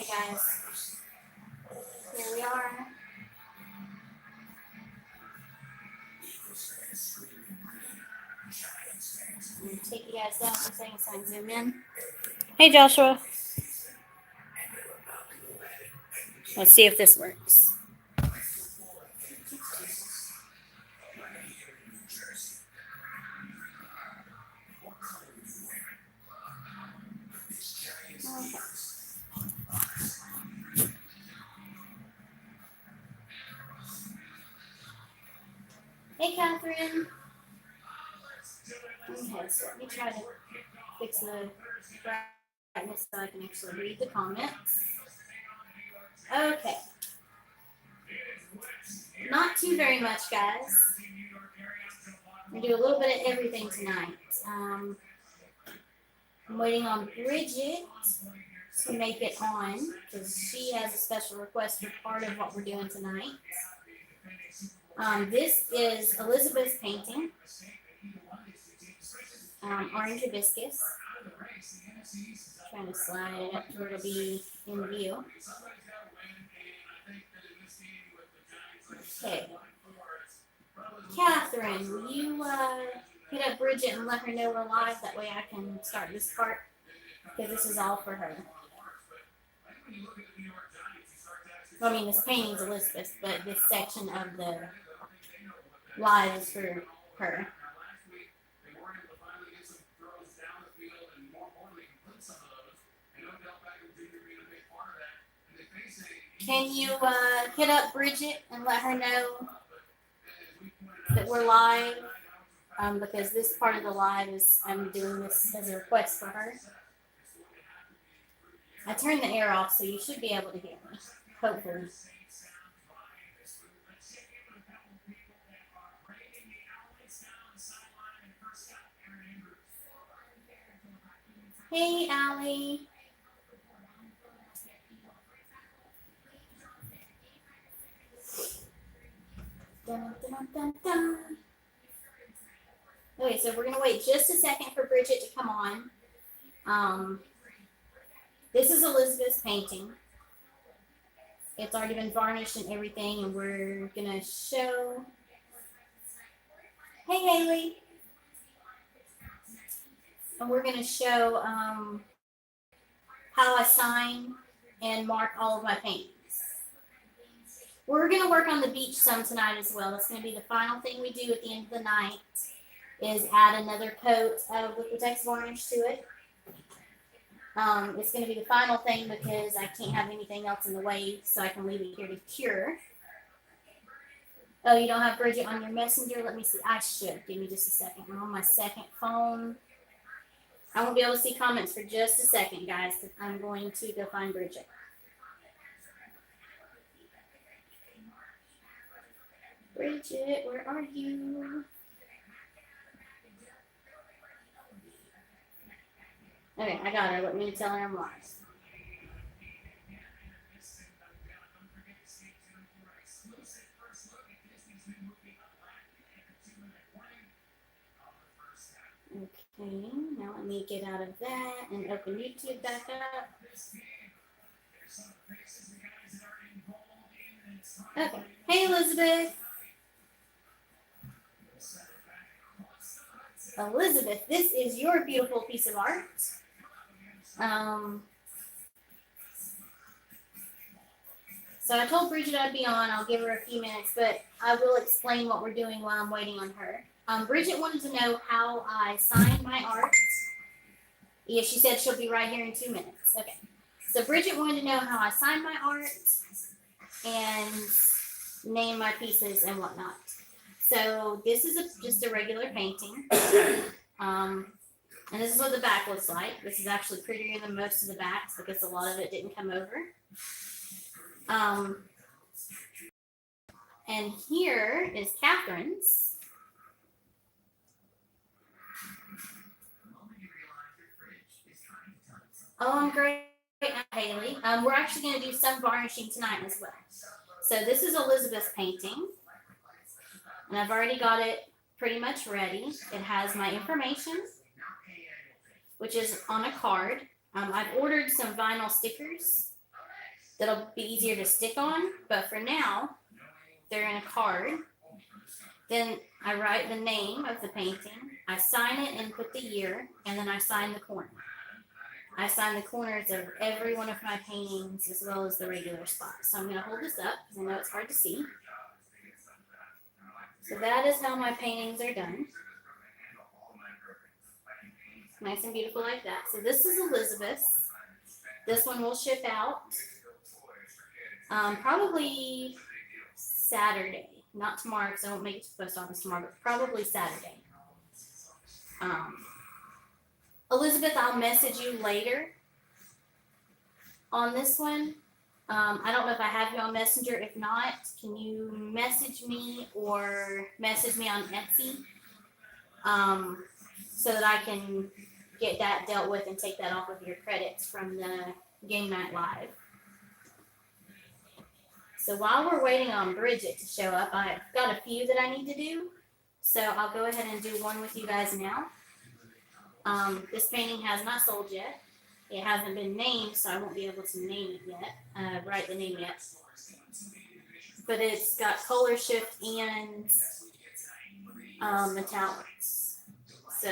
guys. Here we are. I'm going to take you guys down for a second so I can zoom in. Hey, Joshua. Let's see if this works. Okay. Hey, Catherine. Okay, so let me try to fix the brightness so I can actually read the comments. Okay. Not too very much, guys. I'm going to do a little bit of everything tonight. I'm waiting on Bridget to make it on because she has a special request for part of what we're doing tonight. This is Elizabeth's painting, Orange Hibiscus. Trying to slide it up to where it'll be in view. Okay. Catherine, will you hit up Bridget and let her know we're live? That way I can start this part because this is all for her. Well, I mean, this painting's Elizabeth, but this section of the live is for her. Can you hit up Bridget and let her know that we're live? Because this part of the live is, I'm doing this as a request for her. I turned the air off, so you should be able to hear me, hopefully. Hey, Allie. Dun, dun, dun, dun. Okay, so we're going to wait just a second for Bridget to come on. This is Elizabeth's painting. It's already been varnished and everything, and we're going to show... Hey, Haley. And we're going to show how I sign and mark all of my paintings. We're going to work on the beach some tonight as well. That's going to be the final thing we do at the end of the night, is add another coat of Liquitex varnish to it. It's going to be the final thing because I can't have anything else in the way, so I can leave it here to cure. Oh, you don't have Bridget on your messenger? Let me see. I should. Give me just a second. I'm on my second phone. I won't be able to see comments for just a second, guys, because I'm going to go find Bridget. Bridget, where are you? Okay, I got her. Let me tell her I'm live. Okay, now let me get out of that and open YouTube back up. Okay, hey Elizabeth. Elizabeth, this is your beautiful piece of art. So I told Bridget I'd be on. I'll give her a few minutes, but I will explain what we're doing while I'm waiting on her. Bridget wanted to know how I sign my art. Yeah, she said she'll be right here in 2 minutes. Okay. So Bridget wanted to know how I sign my art and name my pieces and whatnot. So this is just a regular painting. And this is what the back looks like. This is actually prettier than most of the backs because a lot of it didn't come over. And here is Catherine's. Oh, I'm great, Haley. We're actually going to do some varnishing tonight as well. So this is Elizabeth's painting. And I've already got it pretty much ready. It has my information, which is on a card. I've ordered some vinyl stickers that'll be easier to stick on. But for now, they're in a card. Then I write the name of the painting, I sign it and put the year, and then I sign the corner. I sign the corners of every one of my paintings as well as the regular spots. So I'm going to hold this up because I know it's hard to see. So that is how my paintings are done. Nice and beautiful like that. So this is Elizabeth. This one will ship out probably Saturday. Not tomorrow because I won't make it to the post office tomorrow, but probably Saturday. Elizabeth, I'll message you later on this one. I don't know if I have you on Messenger. If not, can you message me or message me on Etsy so that I can get that dealt with and take that off of your credits from the Game Night Live. So while we're waiting on Bridget to show up, I've got a few that I need to do. So I'll go ahead and do one with you guys now. This painting has not sold yet. It hasn't been named, so I won't be able to name it yet, write the name yet. But it's got color shift and metallics. So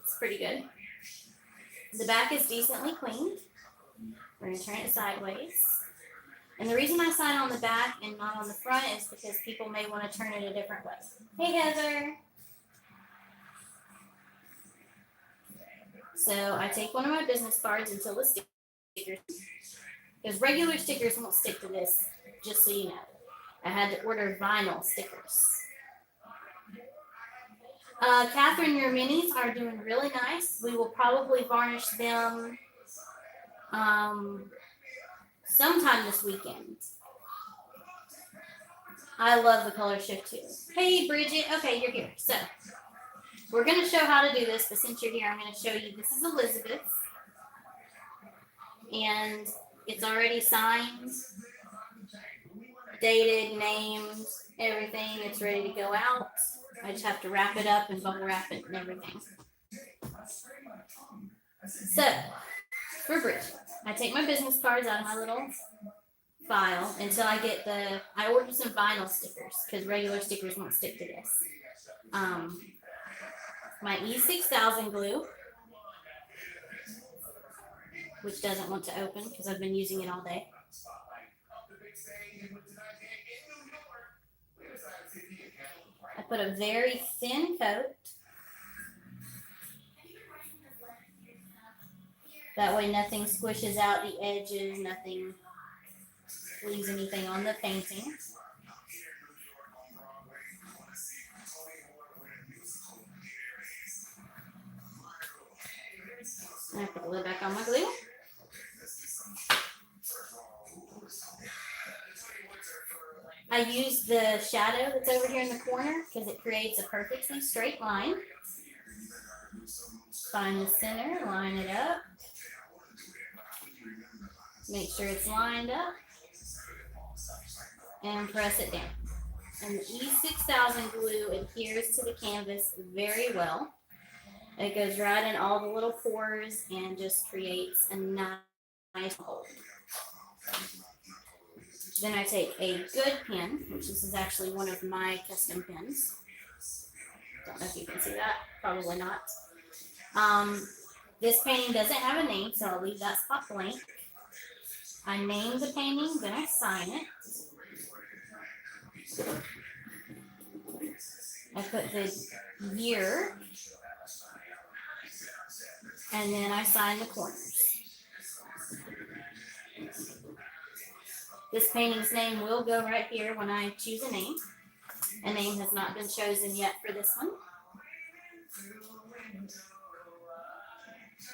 it's pretty good. The back is decently cleaned. We're going to turn it sideways. And the reason I sign on the back and not on the front is because people may want to turn it a different way. Hey, Heather. So I take one of my business cards until the stickers, because regular stickers won't stick to this, just so you know. I had to order vinyl stickers. Catherine, your minis are doing really nice. We will probably varnish them sometime this weekend. I love the color shift too. Hey, Bridget. Okay, you're here. So we're going to show how to do this, but since you're here, I'm going to show you. This is Elizabeth. And it's already signed, dated, named, everything. It's ready to go out. I just have to wrap it up and bubble wrap it and everything. So, for Bridget, I take my business cards out of my little file until I get I ordered some vinyl stickers because regular stickers won't stick to this. My E6000 glue, which doesn't want to open because I've been using it all day. I put a very thin coat. That way nothing squishes out the edges, nothing leaves anything on the painting. And I put the lid back on my glue. I use the shadow that's over here in the corner because it creates a perfectly straight line. Find the center, line it up. Make sure it's lined up. And press it down. And the E6000 glue adheres to the canvas very well. It goes right in all the little pores and just creates a nice hold. Then I take a good pen, which this is actually one of my custom pens. Don't know if you can see that. Probably not. This painting doesn't have a name, so I'll leave that spot blank. I name the painting, then I sign it. I put the year, and then I sign the corners. This painting's name will go right here when I choose a name. A name has not been chosen yet for this one.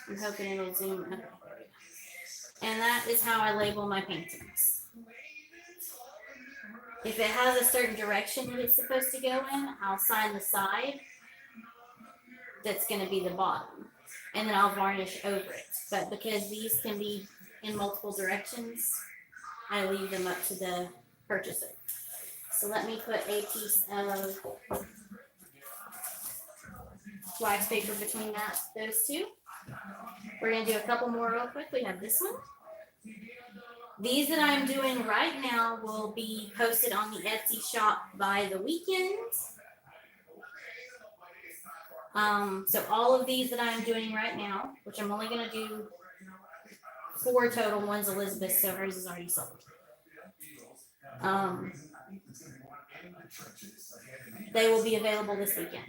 I'm hoping it'll zoom up. And that is how I label my paintings. If it has a certain direction that it's supposed to go in, I'll sign the side that's going to be the bottom. And then I'll varnish over it. But because these can be in multiple directions, I leave them up to the purchaser. So let me put a piece of wax paper between those two. We're going to do a couple more real quick. We have this one. These that I'm doing right now will be posted on the Etsy shop by the weekend. So all of these that I'm doing right now, which I'm only going to do 4 total, one's Elizabeth, so hers is already sold. They will be available this weekend.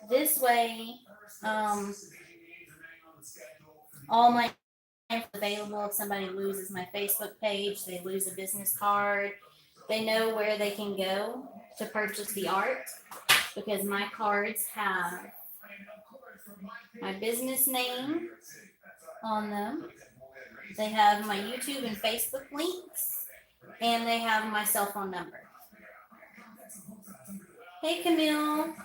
This way, all my info is available. If somebody loses my Facebook page, they lose a business card, they know where they can go to purchase the art, because my cards have my business name on them. They have my YouTube and Facebook links, and they have my cell phone number. Hey, Camille.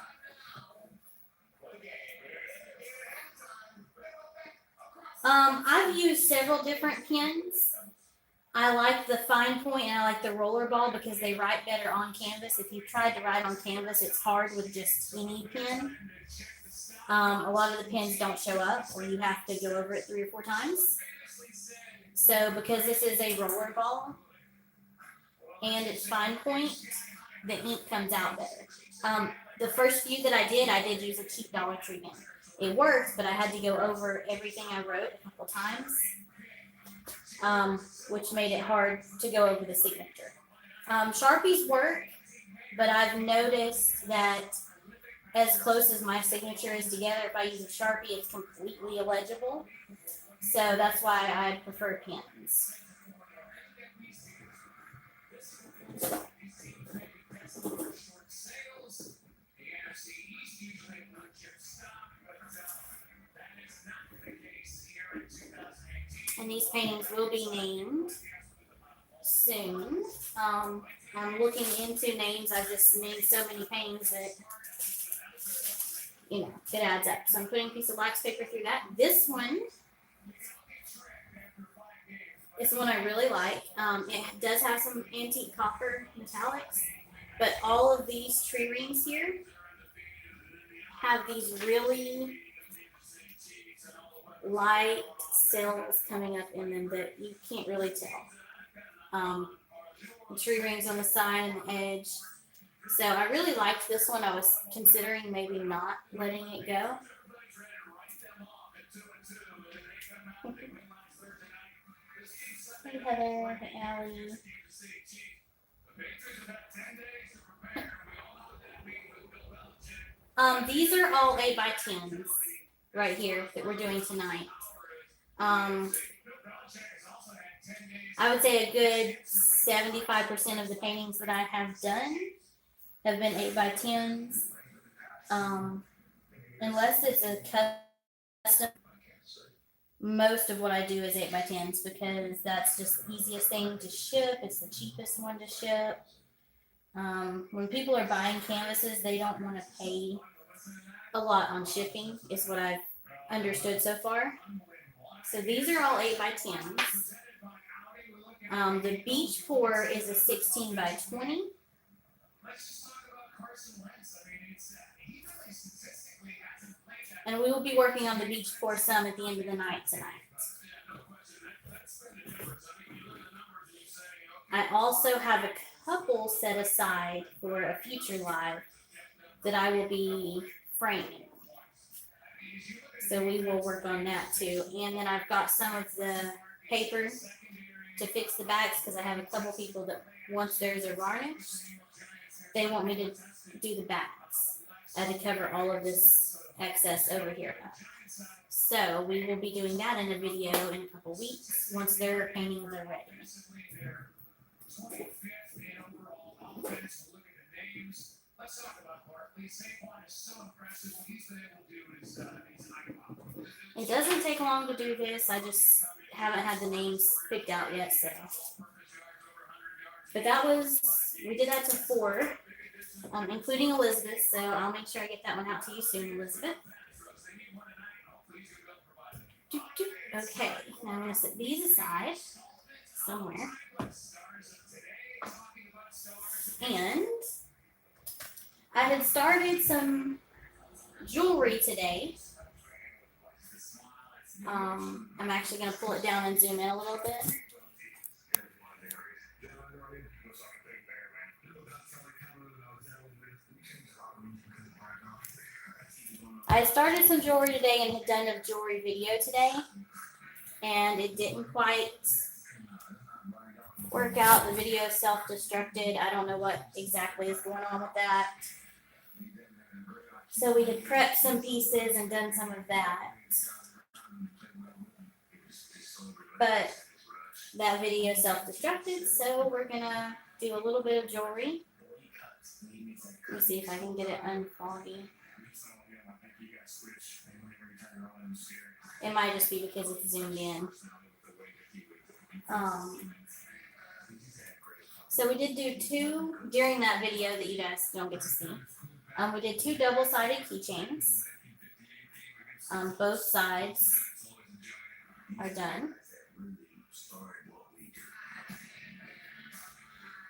I've used several different pens. I like the fine point and I like the rollerball because they write better on canvas. If you've tried to write on canvas, it's hard with just any pen. A lot of the pens don't show up, or you have to go over it 3 or 4 times. So because this is a rollerball and it's fine point, the ink comes out better. The first few that I did use a cheap Dollar Tree pen. It worked, but I had to go over everything I wrote a couple times, which made it hard to go over the signature. Sharpies work, but I've noticed that as close as my signature is together, if I use a Sharpie, it's completely illegible. So that's why I prefer pens. And these paintings will be named soon. I'm looking into names. I've just named so many paintings that, it adds up. So I'm putting a piece of wax paper through that. This one is the one I really like. It does have some antique copper metallics, but all of these tree rings here have these really light cells coming up in them that you can't really tell. The tree rings on the side and the edge. So I really liked this one. I was considering maybe not letting it go. Hey Heather, hey Allie. These are all 8x10s right here that we're doing tonight. I would say a good 75% of the paintings that I have done have been 8x10s. Unless it's a custom, most of what I do is 8x10s because that's just the easiest thing to ship. It's the cheapest one to ship. When people are buying canvases, they don't want to pay a lot on shipping, is what I've understood so far. So these are all 8x10s. The beach pour is a 16x20. And we will be working on the beach pour some at the end of the night tonight. I also have a couple set aside for a future live that I will be framing. So we will work on that too. And then I've got some of the paper to fix the backs because I have a couple people that once theirs are varnished, they want me to do the backs. I had to cover all of this excess over here. So we will be doing that in a video in a couple weeks once their paintings are ready. It doesn't take long to do this. I just haven't had the names picked out yet, so. But we did that to 4, including Elizabeth, so I'll make sure I get that one out to you soon, Elizabeth. Okay, now I'm going to set these aside somewhere. And I had started some jewelry today. I'm actually going to pull it down and zoom in a little bit. I started some jewelry today and had done a jewelry video today, and it didn't quite work out. The video self-destructed. I don't know what exactly is going on with that. So we had prepped some pieces and done some of that. But that video self-destructed, so we're gonna do a little bit of jewelry. Let me see if I can get it unfoggy. It might just be because it's zoomed in. So we did do two during that video that you guys don't get to see. We did two double-sided keychains. Both sides are done.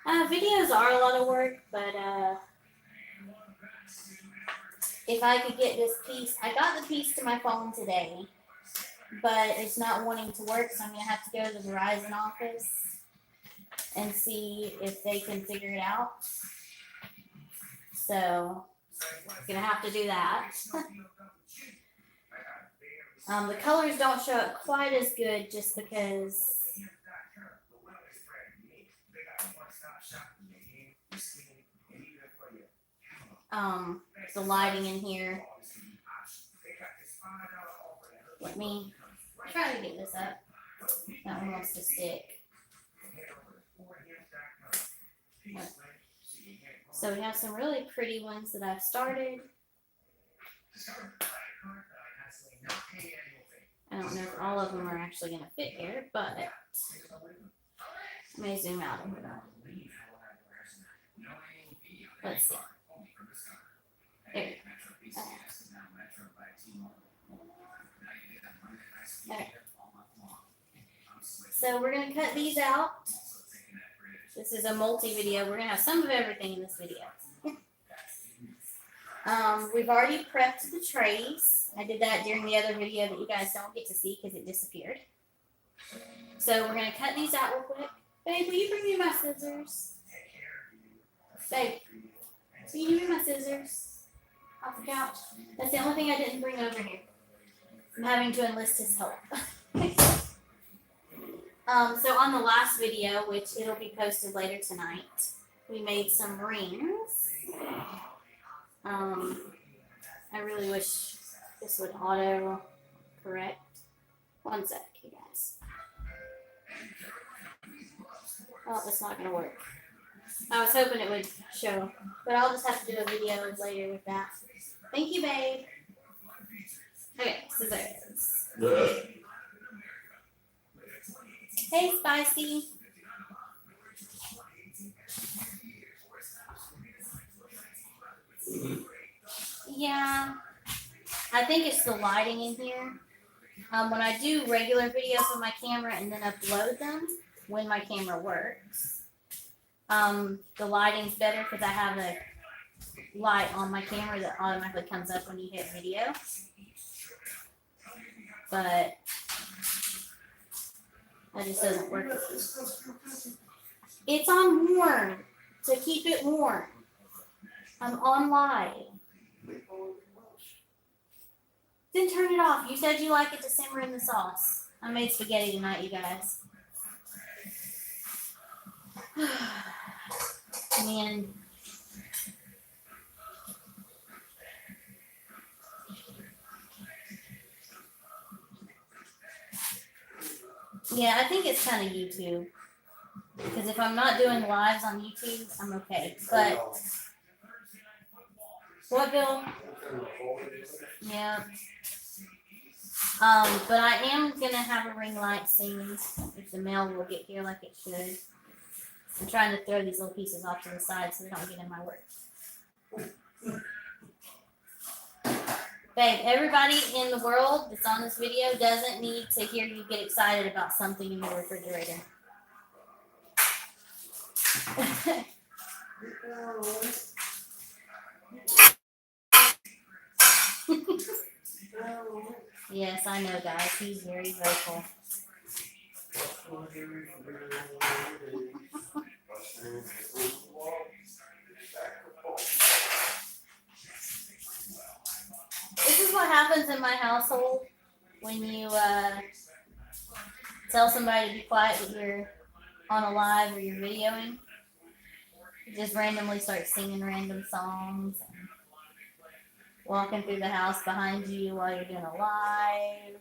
Videos are a lot of work, but if I could get this piece, I got the piece to my phone today, but it's not wanting to work, so I'm going to have to go to the Verizon office and see if they can figure it out. So, I'm going to have to do that. The colors don't show up quite as good just because the lighting in here. Let me try to get this up. That one wants to stick. Okay. So we have some really pretty ones that I've started. I don't know if all of them are actually going to fit here, but let me zoom out a little. Let's see. There we go. Okay. So we're going to cut these out. This is a multi-video. We're going to have some of everything in this video. We've already prepped the trays. I did that during the other video that you guys don't get to see because it disappeared. So we're going to cut these out real quick. Babe, will you bring me my scissors? Babe, will you give me my scissors off the couch? That's the only thing I didn't bring over here. I'm having to enlist his help. So on the last video, which it'll be posted later tonight, we made some rings. I really wish this would auto correct. One sec, you guys. Oh, it's not gonna work. I was hoping it would show, but I'll just have to do a video later with that. Thank you, babe. Okay, scissors. Hey, Spicy. Yeah, I think it's the lighting in here. When I do regular videos with my camera and then upload them, when my camera works, the lighting's better because I have a light on my camera that automatically comes up when you hit video. But that just doesn't work. It's on warm to keep it warm. I'm on live. Then turn it off. You said you like it to simmer in the sauce. I made spaghetti tonight, you guys. Man. Yeah, I think it's kind of YouTube. Because if I'm not doing lives on YouTube, I'm okay. But what, Bill? Yeah. But I am gonna have a ring light soon if the mail will get here like it should. I'm trying to throw these little pieces off to the side so they don't get in my work. Babe, everybody in the world that's on this video doesn't need to hear you get excited about something in your refrigerator. Yes, I know, guys. He's very vocal. This is what happens in my household when you tell somebody to be quiet that you're on a live or you're videoing. You just randomly start singing random songs and walking through the house behind you while you're doing a live.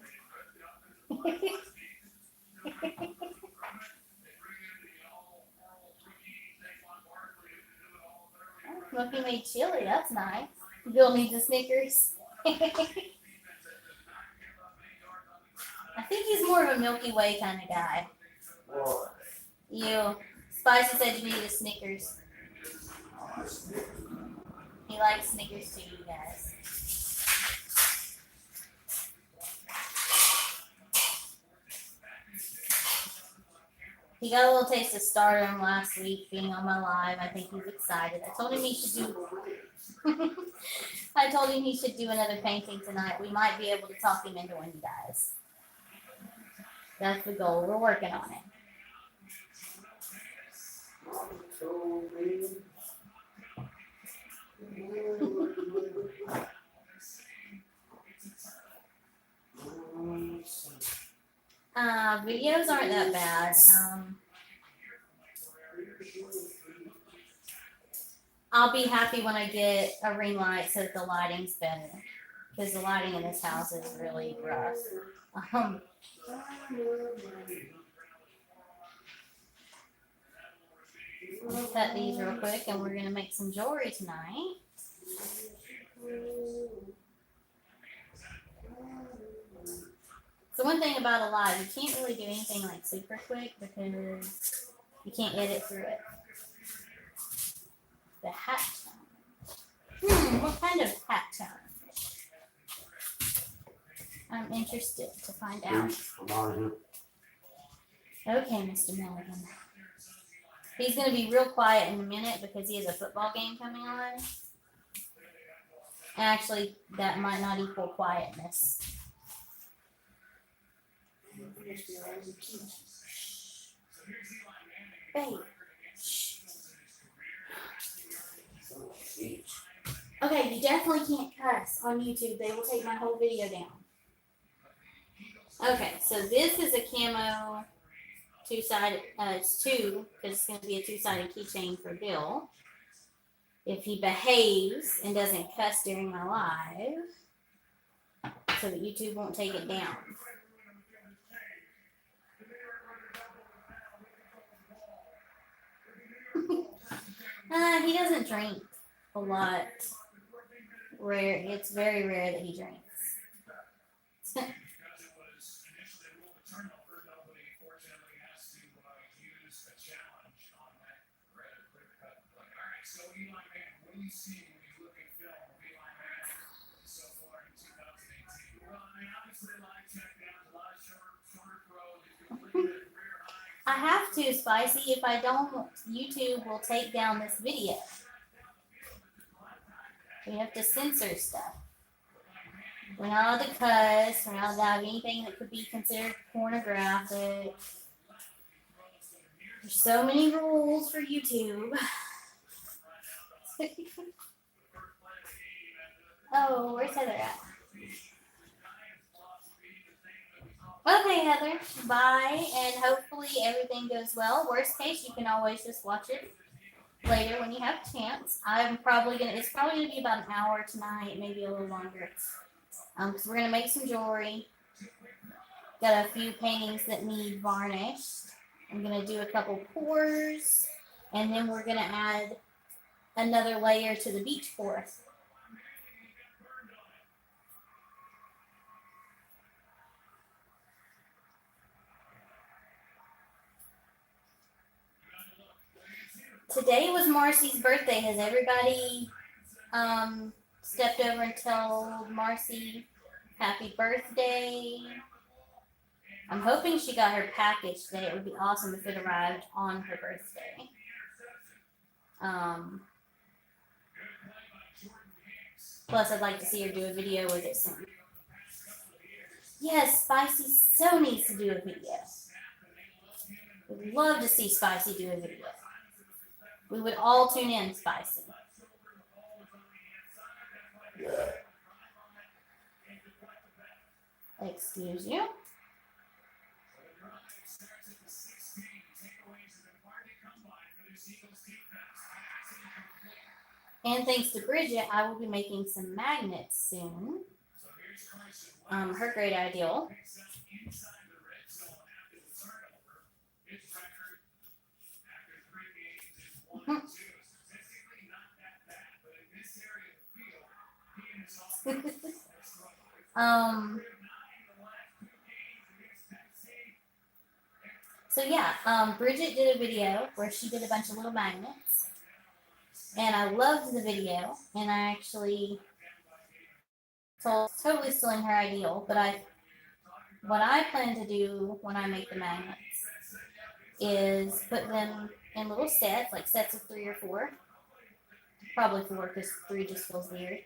Smokey made chili, that's nice. Bill needs a Snickers. I think he's more of a Milky Way kind of guy. You. Spicy said you need a Snickers. He likes Snickers too, you guys. He got a little taste of stardom last week being on my live. I think he's excited. I told him he should do another painting tonight. We might be able to talk him into one, you guys. That's the goal. We're working on it. Videos aren't that bad. I'll be happy when I get a ring light so that the lighting's better. Because the lighting in this house is really rough. Let's cut these real quick and we're going to make some jewelry tonight. So one thing about a live, you can't really do anything like super quick because you can't edit through it. The hat tone. What kind of hat tone? I'm interested to find out. Okay, Mr. Milligan. He's going to be real quiet in a minute because he has a football game coming on. Actually, that might not equal quietness. Babe. Okay, you definitely can't cuss on YouTube. They will take my whole video down. Okay, so this is a camo two-sided, it's two, because it's going to be a two-sided keychain for Bill. If he behaves and doesn't cuss during my live, so that YouTube won't take it down. He doesn't drink a lot. Rare. It's very rare that he drinks. I have to, Spicy. If I don't, YouTube will take down this video. We have to censor stuff. We're not allowed to cuss. We're not allowed to have anything that could be considered pornographic. There's so many rules for YouTube. Oh, where's Heather at? Okay, Heather. Bye, and hopefully everything goes well. Worst case, you can always just watch it later when you have a chance. It's probably gonna be about an hour tonight, maybe a little longer. Because we're gonna make some jewelry. Got a few paintings that need varnished. I'm gonna do a couple pours, and then we're gonna add another layer to the beach pour. Today was Marcy's birthday. Has everybody stepped over and told Marcy happy birthday. I'm hoping she got her package today. It would be awesome if it arrived on her birthday. Plus, I'd like to see her do a video with it soon. Yes, Spicy so needs to do a video. We'd love to see Spicy do a video. We would all tune in, Spicy. Excuse you. And thanks to Bridget, I will be making some magnets soon. Her great idea. So yeah, Bridget did a video where she did a bunch of little magnets, and I loved the video, and I actually totally stealing her ideal, but what I plan to do when I make the magnets is put them in little sets, like sets of 3 or 4, probably 4 because 3 just feels weird,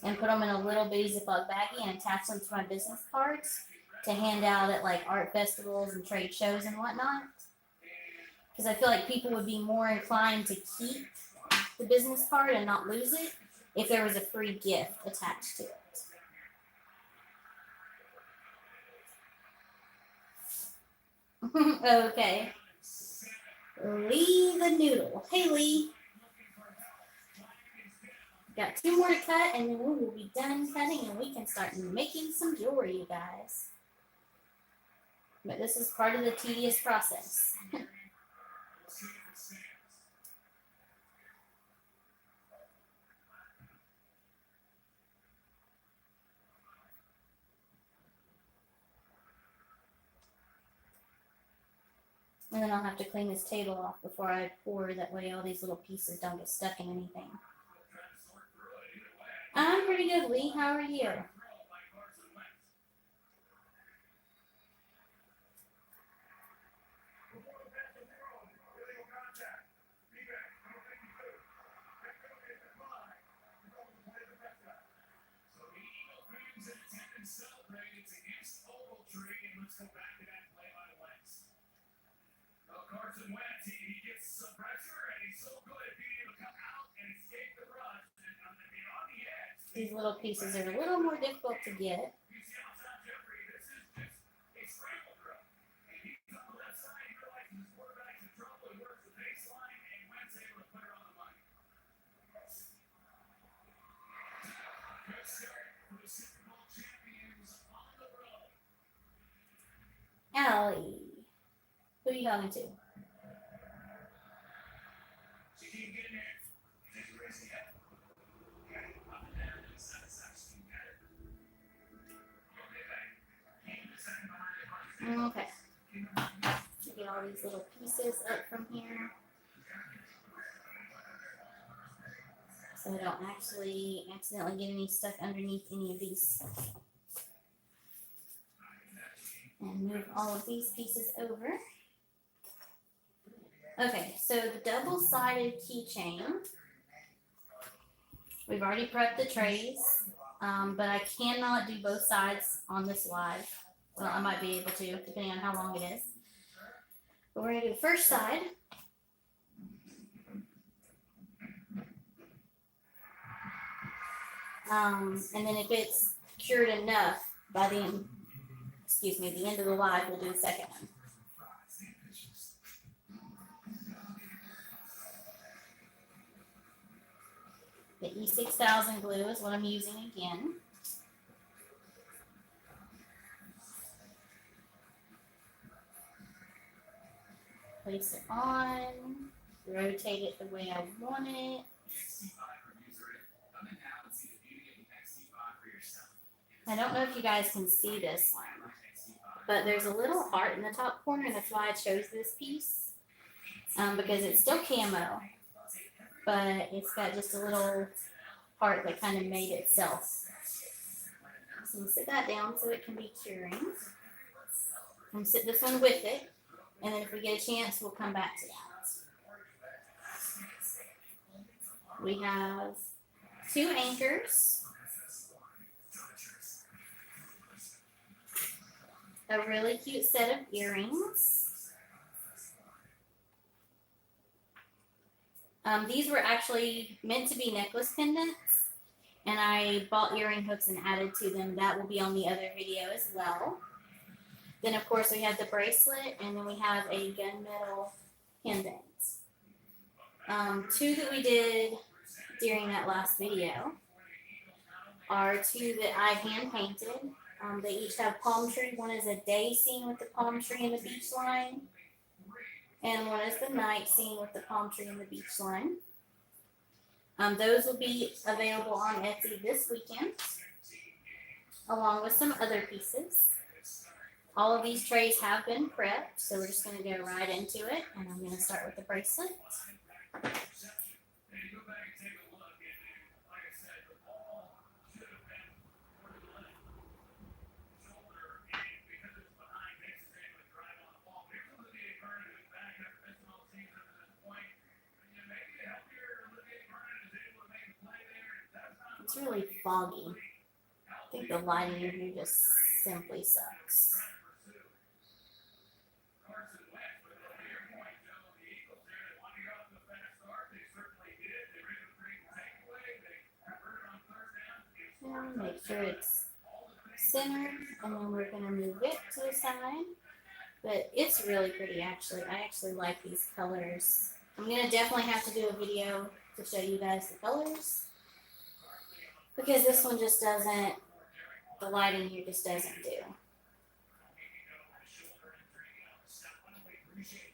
and put them in a little bitty Ziploc baggie and attach them to my business cards to hand out at like art festivals and trade shows and whatnot. Because I feel like people would be more inclined to keep the business card and not lose it if there was a free gift attached to it. Okay. Lee the Noodle. Hey, Lee. Got 2 more to cut, and then we will be done cutting, and we can start making some jewelry, you guys. But this is part of the tedious process. And then I'll have to clean this table off before I pour, that way all these little pieces don't get stuck in anything. I'm pretty good, Lee. How are you? These little pieces are a little more difficult to get. Allie, who are you talking to? Okay. Get all these little pieces up from here, so I don't actually accidentally get any stuck underneath any of these. And move all of these pieces over. Okay, so the double-sided keychain. We've already prepped the trays, but I cannot do both sides on this live. Well, I might be able to, depending on how long it is. But we're going to do the first side. And then if it's cured enough by the end, the end of the live, we'll do the second one. The E6000 glue is what I'm using again. Place it on, rotate it the way I want it. I don't know if you guys can see this one, but there's a little heart in the top corner, and that's why I chose this piece, because it's still camo, but it's got just a little part that kind of made itself. So I'm gonna sit that down so it can be curing. I'm gonna sit this one with it, and then if we get a chance, we'll come back to that. We have 2 anchors, a really cute set of earrings. These were actually meant to be necklace pendants, and I bought earring hooks and added to them. That will be on the other video as well. Then, of course, we have the bracelet, and then we have a gunmetal pendant. 2 that we did during that last video are 2 that I hand painted. They each have palm tree. One is a day scene with the palm tree and the beach line, and one is the night scene with the palm tree and the beach line. Those will be available on Etsy this weekend, along with some other pieces. All of these trays have been prepped, so we're just going to go right into it, and I'm going to start with the bracelet. It's really foggy. I think the lighting in here just simply sucks. And make sure it's centered, and then we're going to move it to the side. But it's really pretty, actually. I actually like these colors. I'm going to definitely have to do a video to show you guys the colors, because this one just doesn't, the lighting here just doesn't do.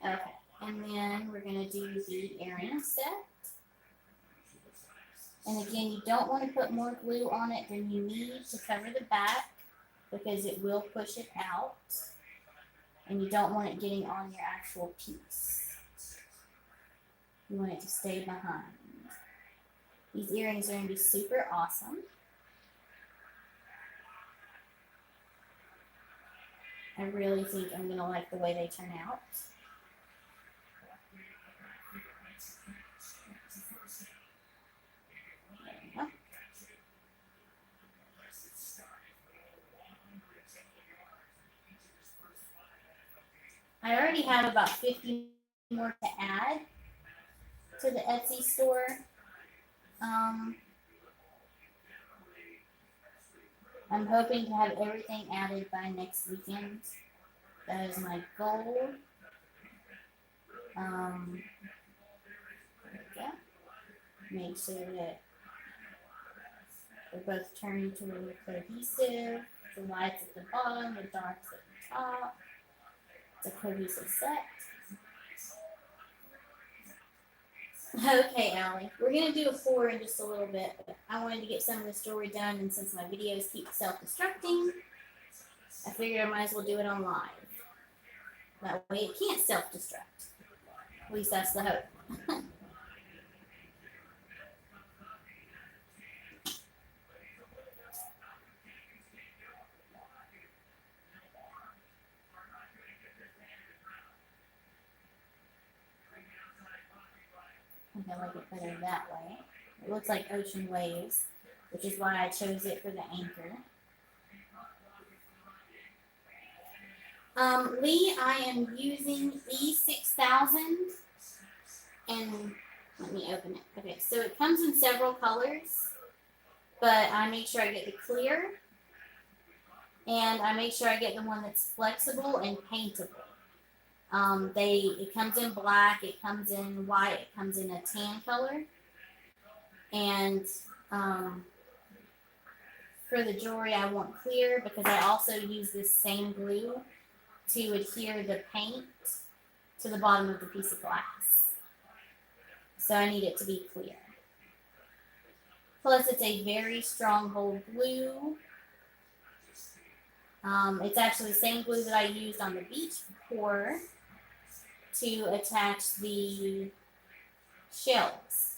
Okay, and then we're going to do the earring set. And again, you don't want to put more glue on it than you need to cover the back, because it will push it out. And you don't want it getting on your actual piece. You want it to stay behind. These earrings are going to be super awesome. I really think I'm going to like the way they turn out. There we go. I already have about 50 more to add to the Etsy store. I'm hoping to have everything added by next weekend. That is my goal. There we go. Make sure that they're both turned to really cohesive. The lights at the bottom, the darks at the top. It's a cohesive set. Okay, Allie, we're going to do a 4 in just a little bit, but I wanted to get some of this jewelry done, and since my videos keep self-destructing, I figured I might as well do it on live. That way it can't self-destruct. At least that's the hope. I think I like it better that way. It looks like ocean waves, which is why I chose it for the anchor. Lee, I am using E6000, and let me open it. Okay, so it comes in several colors, but I make sure I get the clear, and I make sure I get the one that's flexible and paintable. It comes in black, it comes in white, it comes in a tan color. And for the jewelry, I want clear, because I also use this same glue to adhere the paint to the bottom of the piece of glass. So I need it to be clear. Plus, it's a very strong hold glue. It's actually the same glue that I used on the beach pour to attach the shells.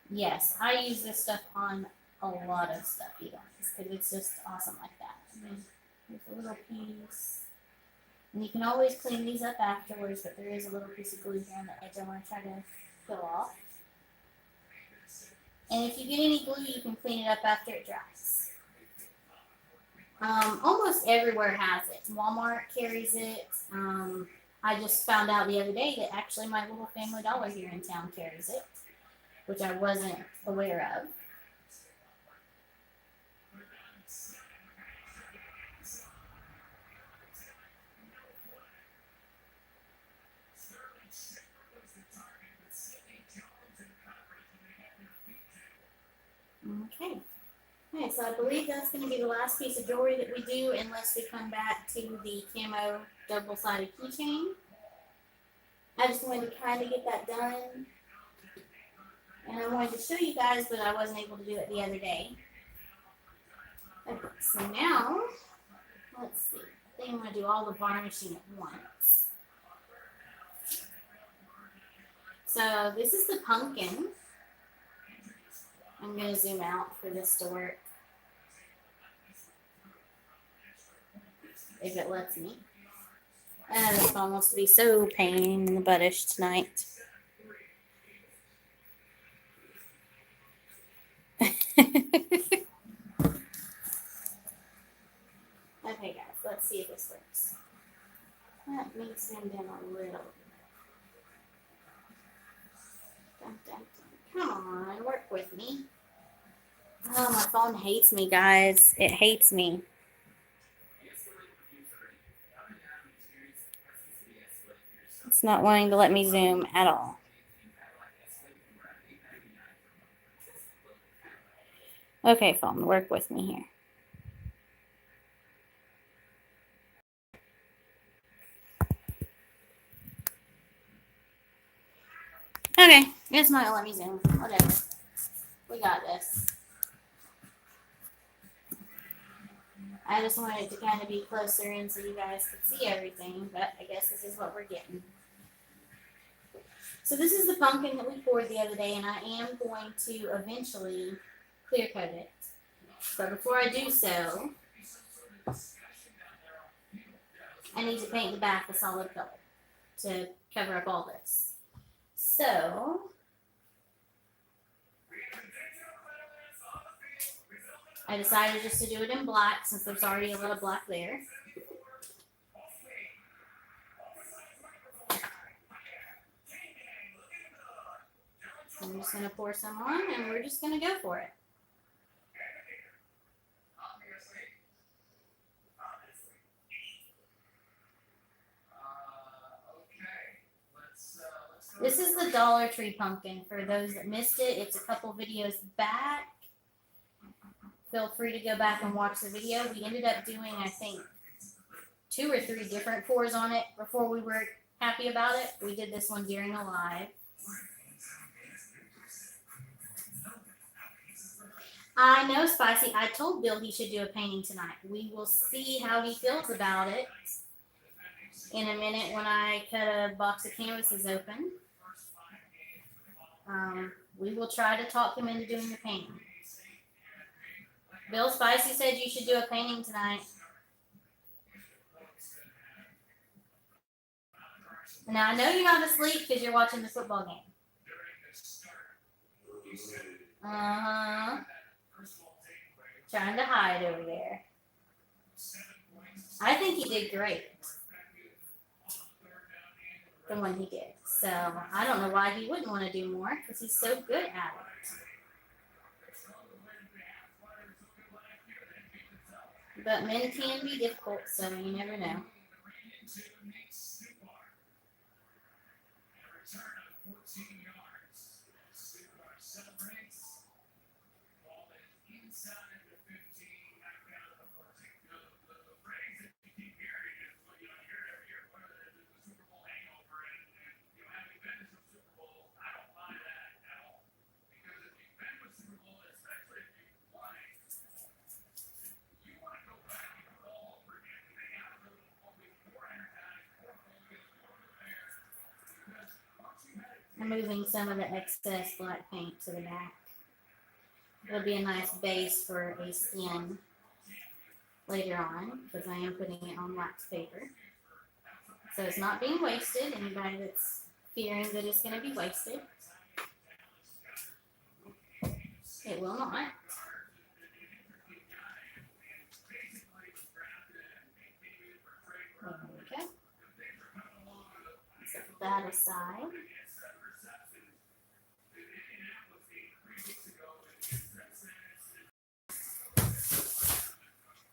Yes, I use this stuff on a lot of stuff, you guys, because it's just awesome like that. There's a little piece. And you can always clean these up afterwards, but there is a little piece of glue here on the edge I want to try to peel off. And if you get any glue, you can clean it up after it dries. Almost everywhere has it. Walmart carries it. I just found out the other day that actually my little Family Dollar here in town carries it, which I wasn't aware of. Okay. Okay, so I believe that's going to be the last piece of jewelry that we do unless we come back to the camo double-sided keychain. I just wanted to kind of get that done. And I wanted to show you guys, but I wasn't able to do it the other day. Okay, so now, let's see. I think I'm going to do all the varnishing at once. So this is the pumpkin. I'm going to zoom out for this to work, if it lets me. This phone wants to be so pain in the buttish tonight. Okay, guys, let's see if this works. Let me zoom in a little bit. Dun, dun, dun. Come on, work with me. Oh, my phone hates me, guys. It hates me. It's not wanting to let me zoom at all. Okay, phone, work with me here. Okay, it's not gonna let me zoom. Whatever. We got this. I just wanted it to kind of be closer in so you guys could see everything, but I guess this is what we're getting. So this is the pumpkin that we poured the other day, and I am going to eventually clear coat it. But before I do so, I need to paint the back a solid color to cover up all this. So, I decided just to do it in black since there's already a little black there. I'm just going to pour some on and we're just going to go for it. This is the Dollar Tree pumpkin. For those that missed it, it's a couple videos back. Feel free to go back and watch the video. We ended up doing, I think, 2 or 3 different pours on it before we were happy about it. We did this one during a live. I know, Spicy. I told Bill he should do a painting tonight. We will see how he feels about it in a minute when I cut a box of canvases open. We will try to talk him into doing the painting. Bill, Spicy said you should do a painting tonight. Now, I know you're not asleep because you're watching the football game. Uh-huh. Trying to hide over there. I think he did great. The one he did. So, I don't know why he wouldn't want to do more because he's so good at it. But men can be difficult, so you never know. I'm moving some of the excess black paint to the back. It'll be a nice base for a skin later on because I am putting it on wax paper. So it's not being wasted. Anybody that's fearing that it's going to be wasted, it will not. There we go. Set that aside.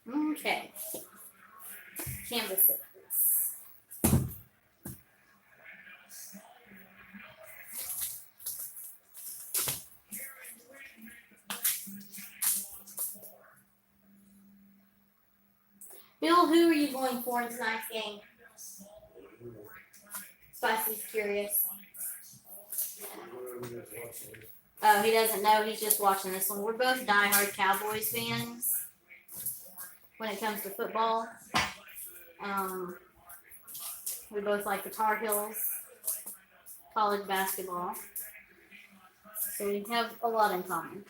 Okay. Canvas it. Bill, who are you going for in tonight's game? Spicy's curious. Oh, he doesn't know. He's just watching this one. We're both diehard Cowboys fans when it comes to football. We both like the Tar Heels, college basketball. So we have a lot in common.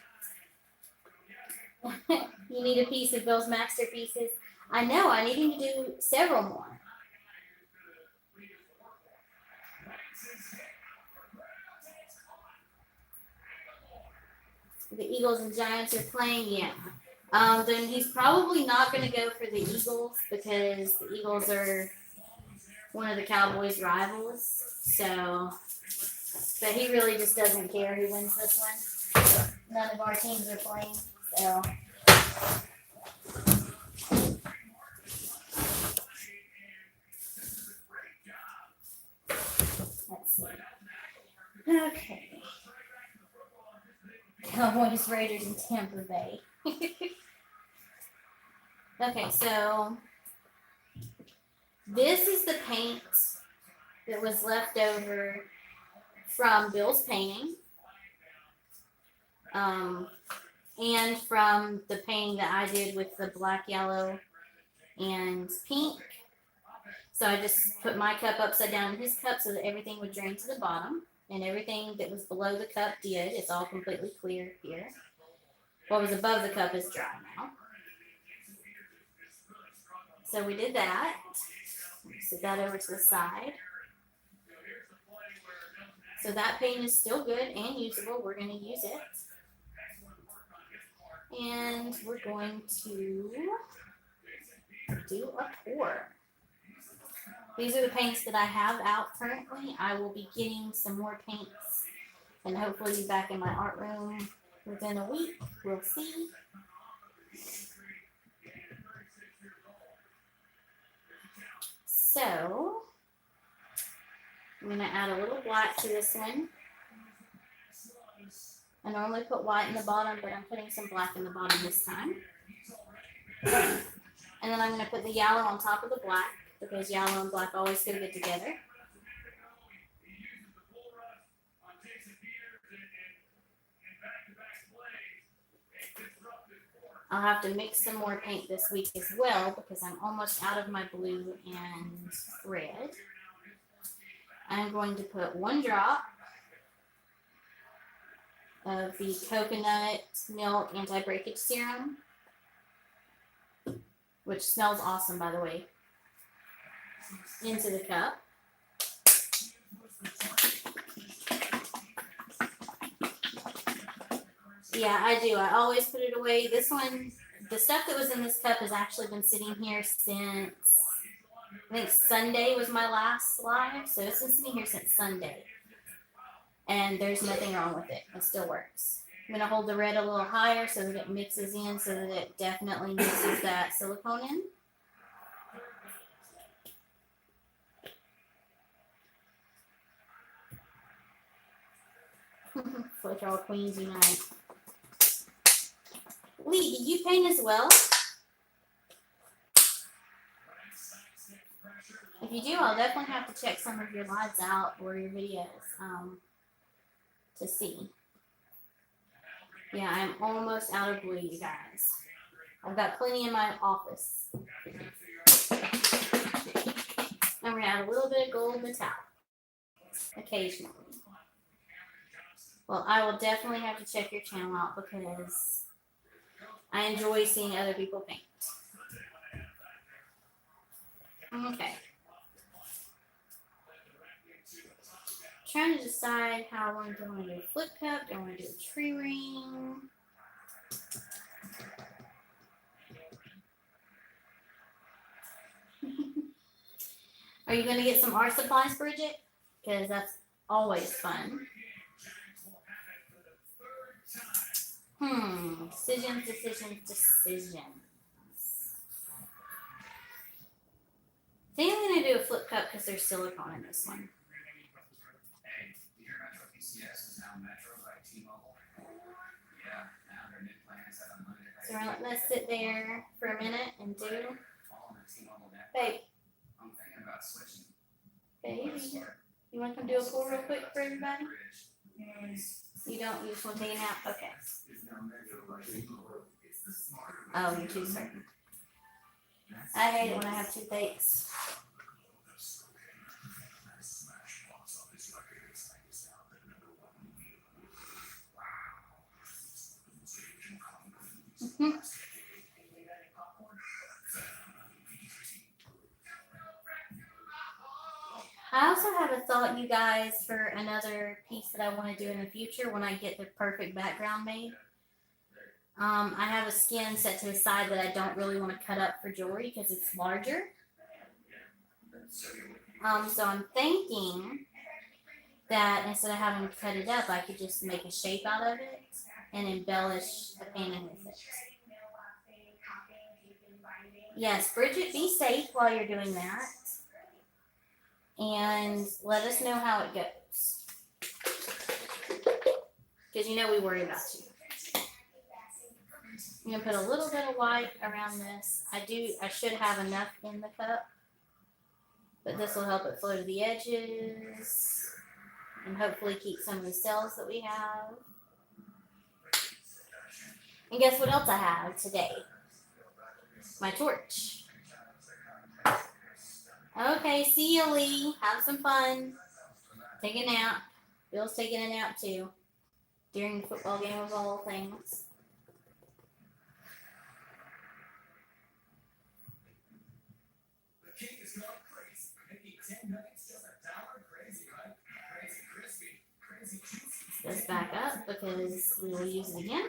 You need a piece of Bill's masterpieces. I know. I need him to do several more. The Eagles and Giants are playing, yeah. Then he's probably not going to go for the Eagles because the Eagles are one of the Cowboys' rivals. So, but he really just doesn't care who wins this one. None of our teams are playing, so. Let's see. Okay. Cowboys, Raiders, and Tampa Bay. Okay, so this is the paint that was left over from Bill's painting, and from the painting that I did with the black, yellow, and pink. So I just put my cup upside down in his cup so that everything would drain to the bottom. And everything that was below the cup did. It's all completely clear here. What was above the cup is dry now. So we did that. Set that over to the side. So that paint is still good and usable. We're going to use it. And we're going to do a pour. These are the paints that I have out currently. I will be getting some more paints and hopefully be back in my art room within a week. We'll see. So, I'm going to add a little black to this one. I normally put white in the bottom, but I'm putting some black in the bottom this time. And then I'm going to put the yellow on top of the black, because yellow and black always go good together. I'll have to mix some more paint this week as well because I'm almost out of my blue and red. I'm going to put 1 drop of the coconut milk anti-breakage serum, which smells awesome, by the way, into the cup. Yeah, I do. I always put it away. This one, the stuff that was in this cup has actually been sitting here since, I think Sunday was my last live. So it's been sitting here since Sunday. And there's nothing wrong with it. It still works. I'm going to hold the red a little higher so that it mixes in, so that it definitely mixes that silicone in. Fletch all queens unite. Lee, did you paint as well? If you do, I'll definitely have to check some of your lives out or your videos to see. Yeah, I'm almost out of blue, you guys. I've got plenty in my office. And we're going to add a little bit of gold metallic occasionally. Well, I will definitely have to check your channel out because I enjoy seeing other people paint. Okay. Trying to decide how I want to do. I want to do a flip cup. Do I want to do a tree ring? Are you going to get some art supplies, Bridget? Because that's always fun. Decisions. I think I'm going to do a flip cup because there's silicone in this one. So we're letting this sit there for a minute and do. Babe. Babe, you want to come do a pour real quick for everybody? You don't? You just want to take a nap? Okay. Oh, you're too certain. I hate it when I have toothaches. I also have a thought, you guys, for another piece that I want to do in the future when I get the perfect background made. I have a skin set to the side that I don't really want to cut up for jewelry because it's larger. So I'm thinking that instead of having to cut it up, I could just make a shape out of it and embellish the painting with it. Yes, Bridget, be safe while you're doing that. And let us know how it goes. Because you know we worry about you. I'm going to put a little bit of white around this. I should have enough in the cup. But this will help it flow to the edges. And hopefully keep some of the cells that we have. And guess what else I have today? My torch. Okay, see you, Lee. Have some fun. Take a nap. Bill's taking a nap too. During the football game of all things. Let's back up because we will use it again.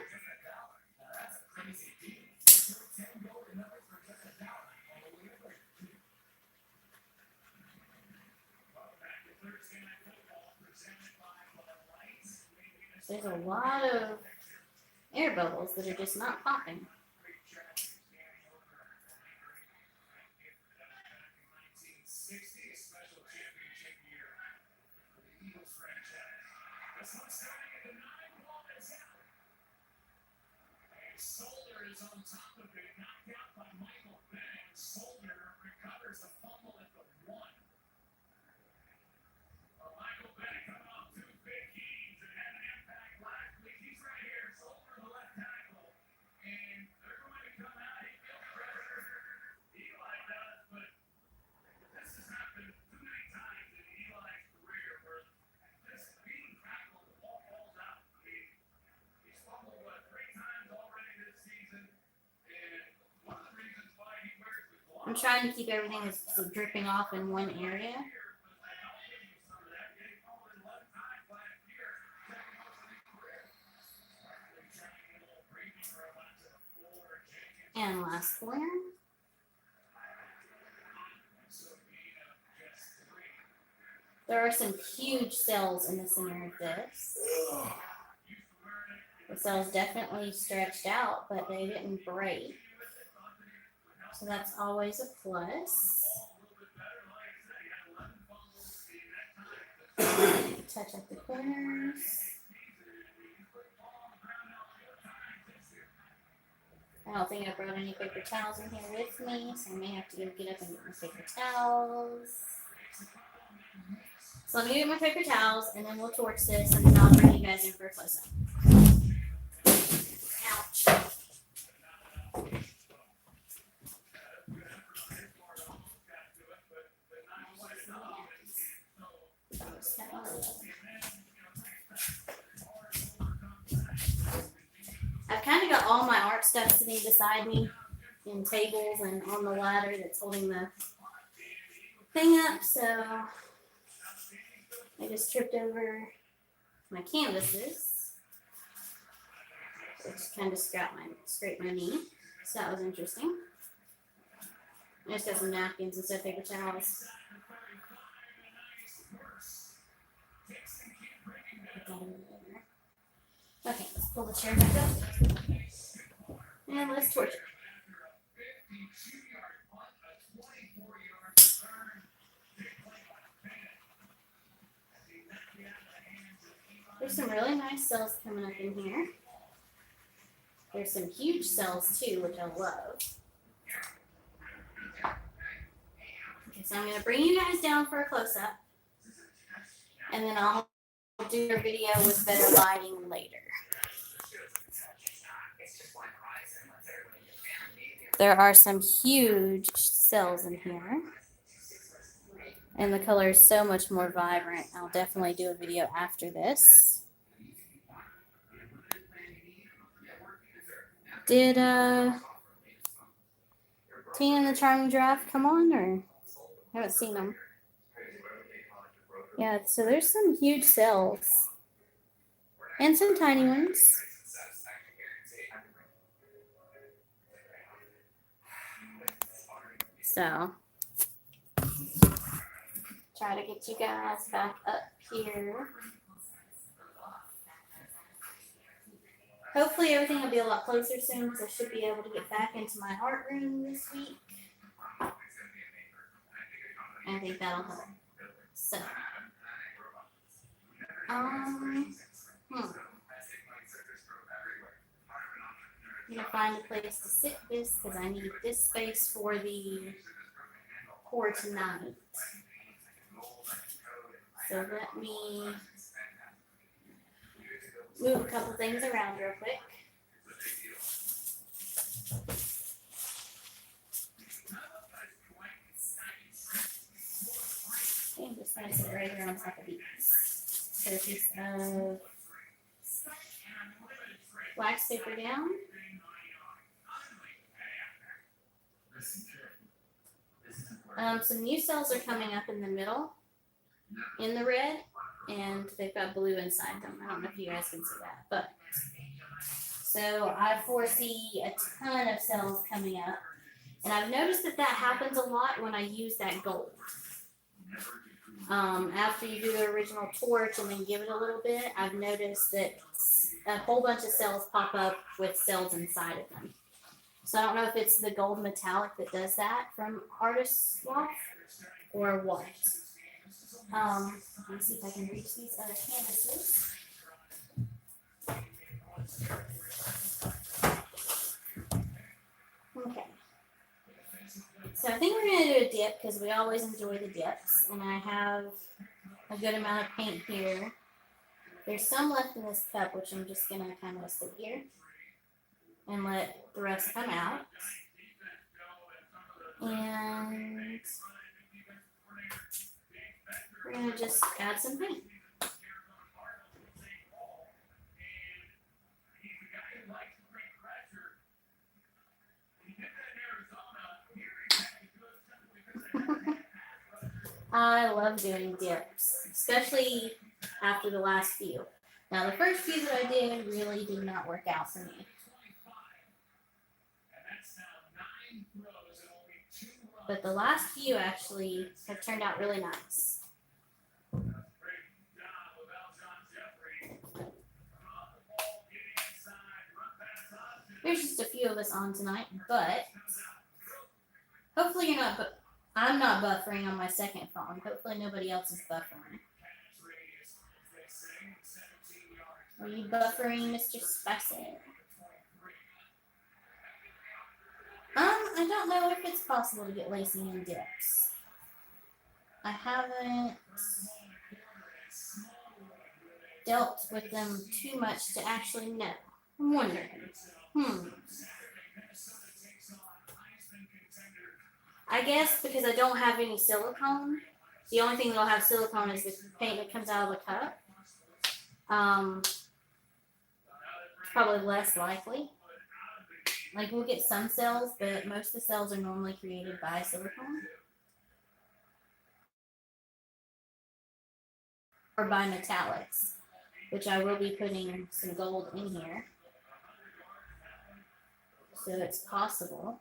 There's a lot of air bubbles that are just not popping. I'm trying to keep everything that's dripping off in one area. And last corner. There are some huge cells in the center of this. The cells definitely stretched out, but they didn't break. So that's always a plus. Touch up the corners. I don't think I brought any paper towels in here with me, so I may have to go get up and get my paper towels. So let me get my paper towels, and then we'll torch this, and then I'll bring you guys in for a close-up. Ouch. got all my art stuff sitting beside me in tables and on the ladder that's holding the thing up, so I just tripped over my canvases, which kind of scraped my knee, so that was interesting. I just got some napkins instead of paper towels. Okay, let's pull the chair back up. And let's torch it. There's some really nice cells coming up in here. There's some huge cells too, which I love. Okay, so I'm going to bring you guys down for a close-up. And then I'll do your video with better lighting later. There are some huge cells in here. And the color is so much more vibrant. I'll definitely do a video after this. Did Tina and the Charming Giraffe come on, or I haven't seen them? Yeah, so there's some huge cells and some tiny ones. So try to get you guys back up here. Hopefully everything will be a lot closer soon, because I should be able to get back into my art room this week. I think that'll help. So, I'm gonna find a place to sit this, because I need this space for the pour tonight. So let me move a couple things around real quick. Okay, I'm just going to sit right here on top of these. Put a piece of wax paper down. Some new cells are coming up in the middle, in the red, and they've got blue inside them. I don't know if you guys can see that, but so I foresee a ton of cells coming up, and I've noticed that happens a lot when I use that gold. After you do the original torch and then give it a little bit, I've noticed that a whole bunch of cells pop up with cells inside of them. So I don't know if it's the gold metallic that does that from Artist's Loft or what. Let me see if I can reach these other canvases. Okay. So I think we're going to do a dip, because we always enjoy the dips. And I have a good amount of paint here. There's some left in this cup, which I'm just going to kind of sit here and let the rest come out. And we're going to just add some paint. I love doing dips, especially after the last few. Now, the first few that I did really did not work out for me. But the last few actually have turned out really nice. There's just a few of us on tonight, but hopefully I'm not buffering on my second phone. Hopefully nobody else is buffering. Are you buffering, Mr. Spicer? I don't know if it's possible to get lacing in dips. I haven't dealt with them too much to actually know. I'm wondering. I guess because I don't have any silicone. The only thing that'll have silicone is the paint that comes out of the cup. Probably less likely. Like, we'll get some cells, but most of the cells are normally created by silicone or by metallics, which I will be putting some gold in here. So it's possible.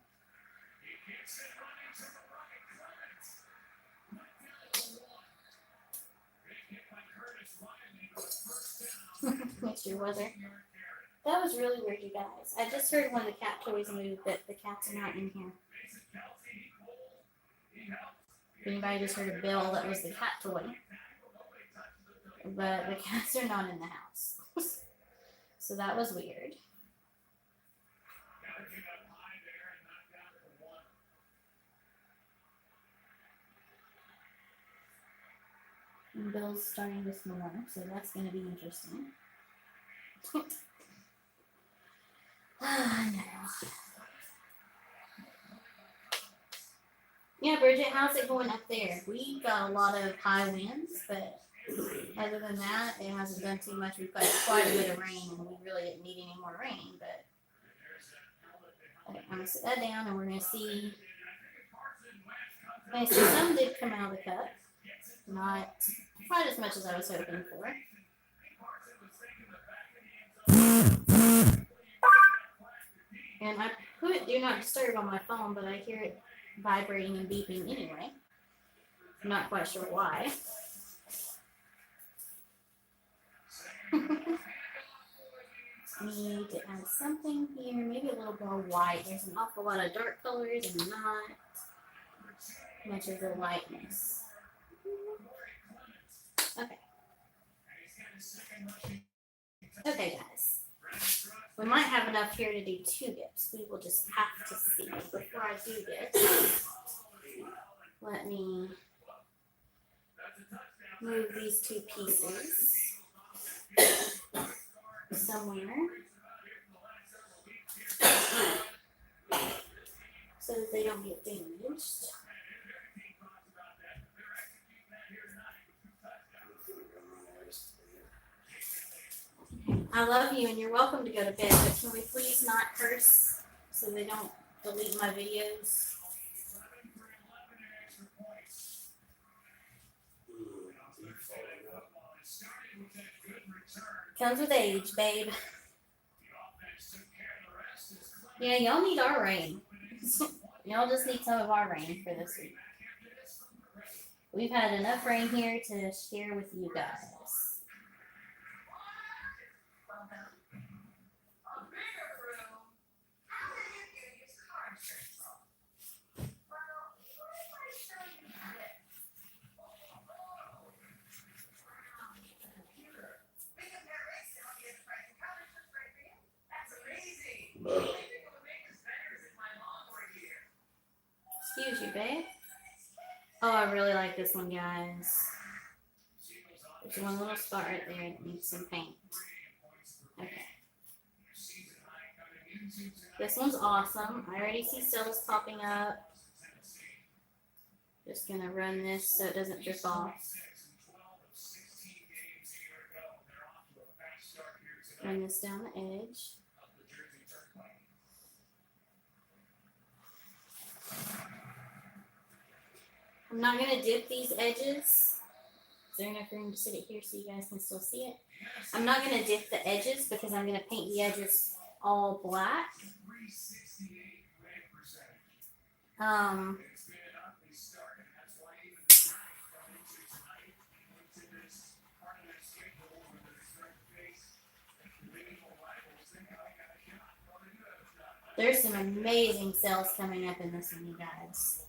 Mixture weather. That was really weird, you guys. I just heard one of the cat toys move, but the cats are not in here. If anybody just heard a bell, that was the cat toy. But the cats are not in the house. So that was weird. And Bill's starting to snore, so that's going to be interesting. No. Yeah, Bridget, how's it going up there? We've got a lot of high winds, but other than that, it hasn't done too much. We've got quite a bit of rain, and we really didn't need any more rain, but okay, I'm going to set that down, and we're going to see. Okay, so some did come out of the cup. Not quite as much as I was hoping for. And I put do not disturb on my phone, but I hear it vibrating and beeping anyway. I'm not quite sure why. Need to add something here, maybe a little more white. There's an awful lot of dark colors and not much of the lightness. Okay. Okay, guys. We might have enough here to do 2 dips. We will just have to see. Before I do this, let me move these 2 pieces somewhere so that they don't get damaged. I love you and you're welcome to go to bed, but can we please not curse so they don't delete my videos? Comes with age, babe. Yeah, y'all need our rain. Y'all just need some of our rain for this week. We've had enough rain here to share with you guys. Excuse you, babe. Oh, I really like this one, guys. There's one little spot right there that needs some paint. Okay. This one's awesome. I already see cells popping up. Just gonna run this so it doesn't drip off. Run this down the edge. I'm not going to dip these edges. Is there enough room to sit it here so you guys can still see it? I'm not going to dip the edges because I'm going to paint the edges all black. There's some amazing cells coming up in this one, you guys.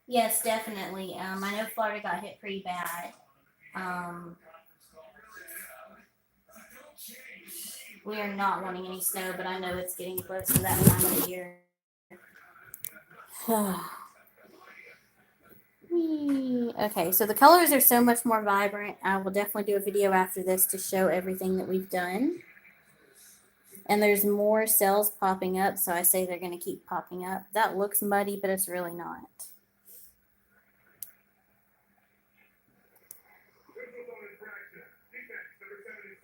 Yes, definitely. I know Florida got hit pretty bad. We are not wanting any snow, but I know it's getting close to that time of the year. Okay, so the colors are so much more vibrant. I will definitely do a video after this to show everything that we've done. And there's more cells popping up, so I say they're going to keep popping up. That looks muddy, but it's really not.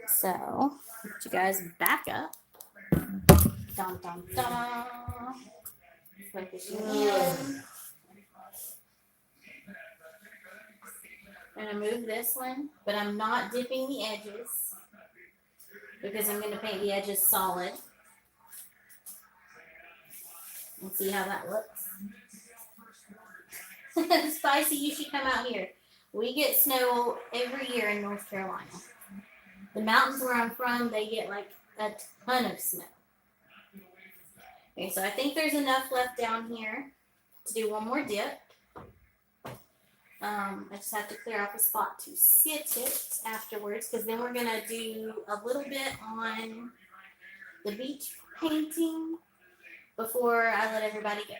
So, let you guys back up. Dun, dun, dun. Focus you in. I'm going to move this one, but I'm not dipping the edges because I'm going to paint the edges solid. And see how that looks. Spicy, you should come out here. We get snow every year in North Carolina. The mountains where I'm from, they get like a ton of snow. Okay, so I think there's enough left down here to do one more dip. I just have to clear off a spot to sit it afterwards, because then we're going to do a little bit on the beach painting before I let everybody go.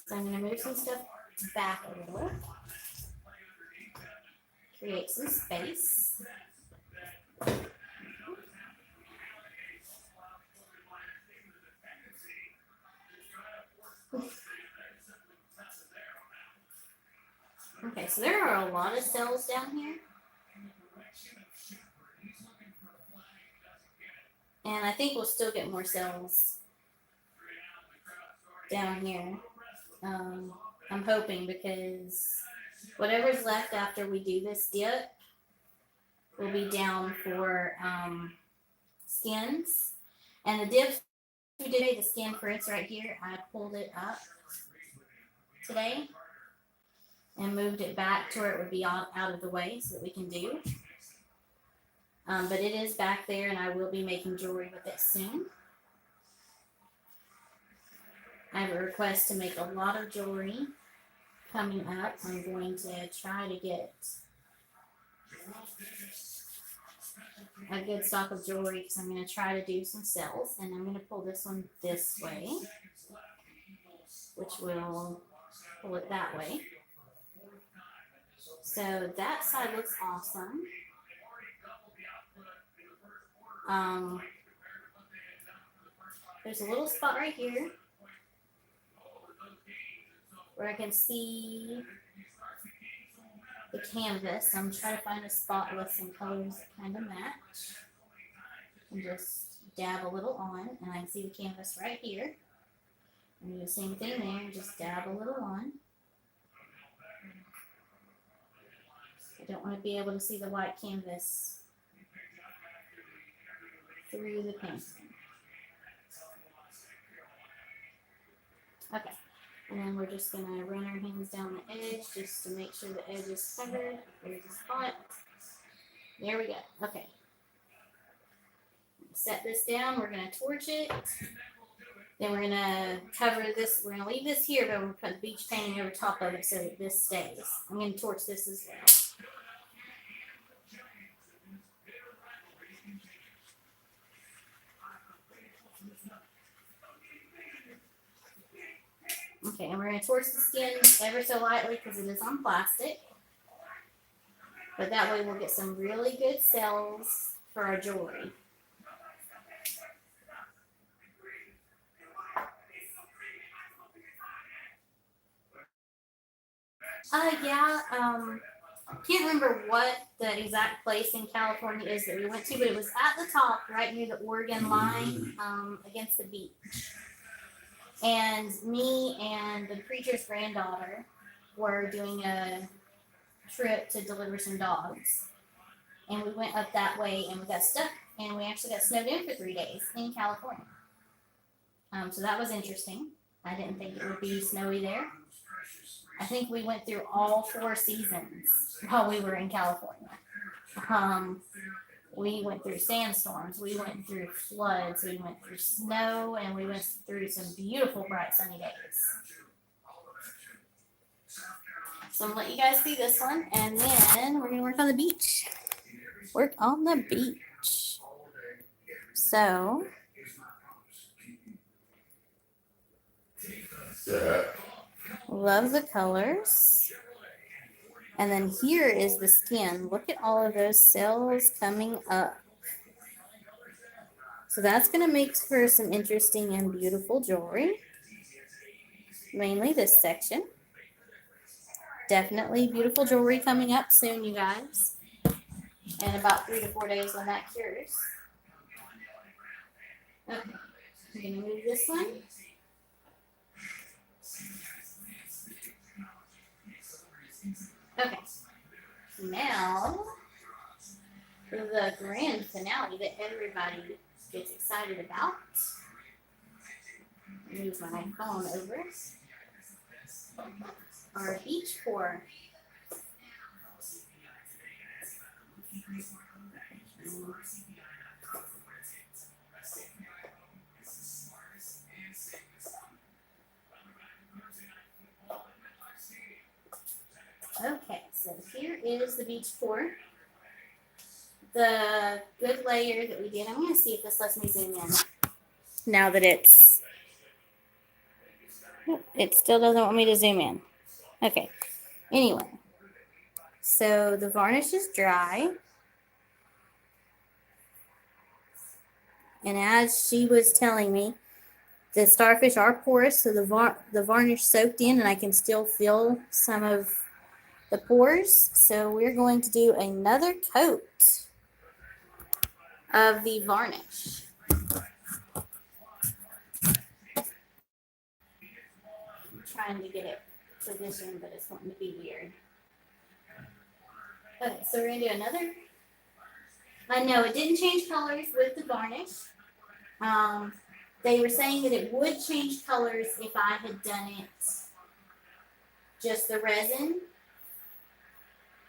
So I'm going to move some stuff back a little. Create some space. Okay, so there are a lot of cells down here. And I think we'll still get more cells down here. I'm hoping, because whatever's left after we do this dip will be down for skins. And the dips we did, the skin prints right here, I pulled it up today and moved it back to where it would be out of the way so that we can do. But it is back there, and I will be making jewelry with it soon. I have a request to make a lot of jewelry coming up. I'm going to try to get a good stock of jewelry, because I'm going to try to do some sales, and I'm going to pull this one this way, which will pull it that way. So that side looks awesome. There's a little spot right here where I can see the canvas. I'm trying to find a spot with some colors that kind of match. And just dab a little on, and I can see the canvas right here. And do the same thing there, just dab a little on. I don't want to be able to see the white canvas through the painting. Okay. And then we're just going to run our hands down the edge just to make sure the edge is covered. There's a spot. There we go. Okay. Set this down. We're going to torch it. Then we're going to cover this. We're going to leave this here, but we're going to put the beach painting over top of it so that this stays. I'm going to torch this as well. Okay, and we're going to torch the skin ever so lightly because it is on plastic. But that way we'll get some really good cells for our jewelry. Can't remember what the exact place in California is that we went to, but it was at the top, right near the Oregon line, against the beach. And me and the preacher's granddaughter were doing a trip to deliver some dogs. And we went up that way and we got stuck, and we actually got snowed in for 3 days in California. So that was interesting. I didn't think it would be snowy there. I think we went through all 4 seasons while we were in California. We went through sandstorms, we went through floods, we went through snow, and we went through some beautiful bright sunny days. So I'm going to let you guys see this one, and then we're going to work on the beach. Work on the beach. So... Love the colors. And then here is the skin. Look at all of those cells coming up. So that's going to make for some interesting and beautiful jewelry. Mainly this section. Definitely beautiful jewelry coming up soon, you guys. In about 3 to 4 days when that cures. Okay, I'm going to move this one. Okay, now for the grand finale that everybody gets excited about. Move my phone over. Our beach pour. Okay, so here is the beach pour. The good layer that we did. I'm going to see if this lets me zoom in. Now that it still doesn't want me to zoom in. Okay, anyway. So the varnish is dry. And as she was telling me, the starfish are porous, so the varnish soaked in, and I can still feel some of the pores. So we're going to do another coat of the varnish. I'm trying to get it positioned, but it's wanting to be weird. Okay, so we're going to do another. I know it didn't change colors with the varnish. They were saying that it would change colors if I had done it just the resin.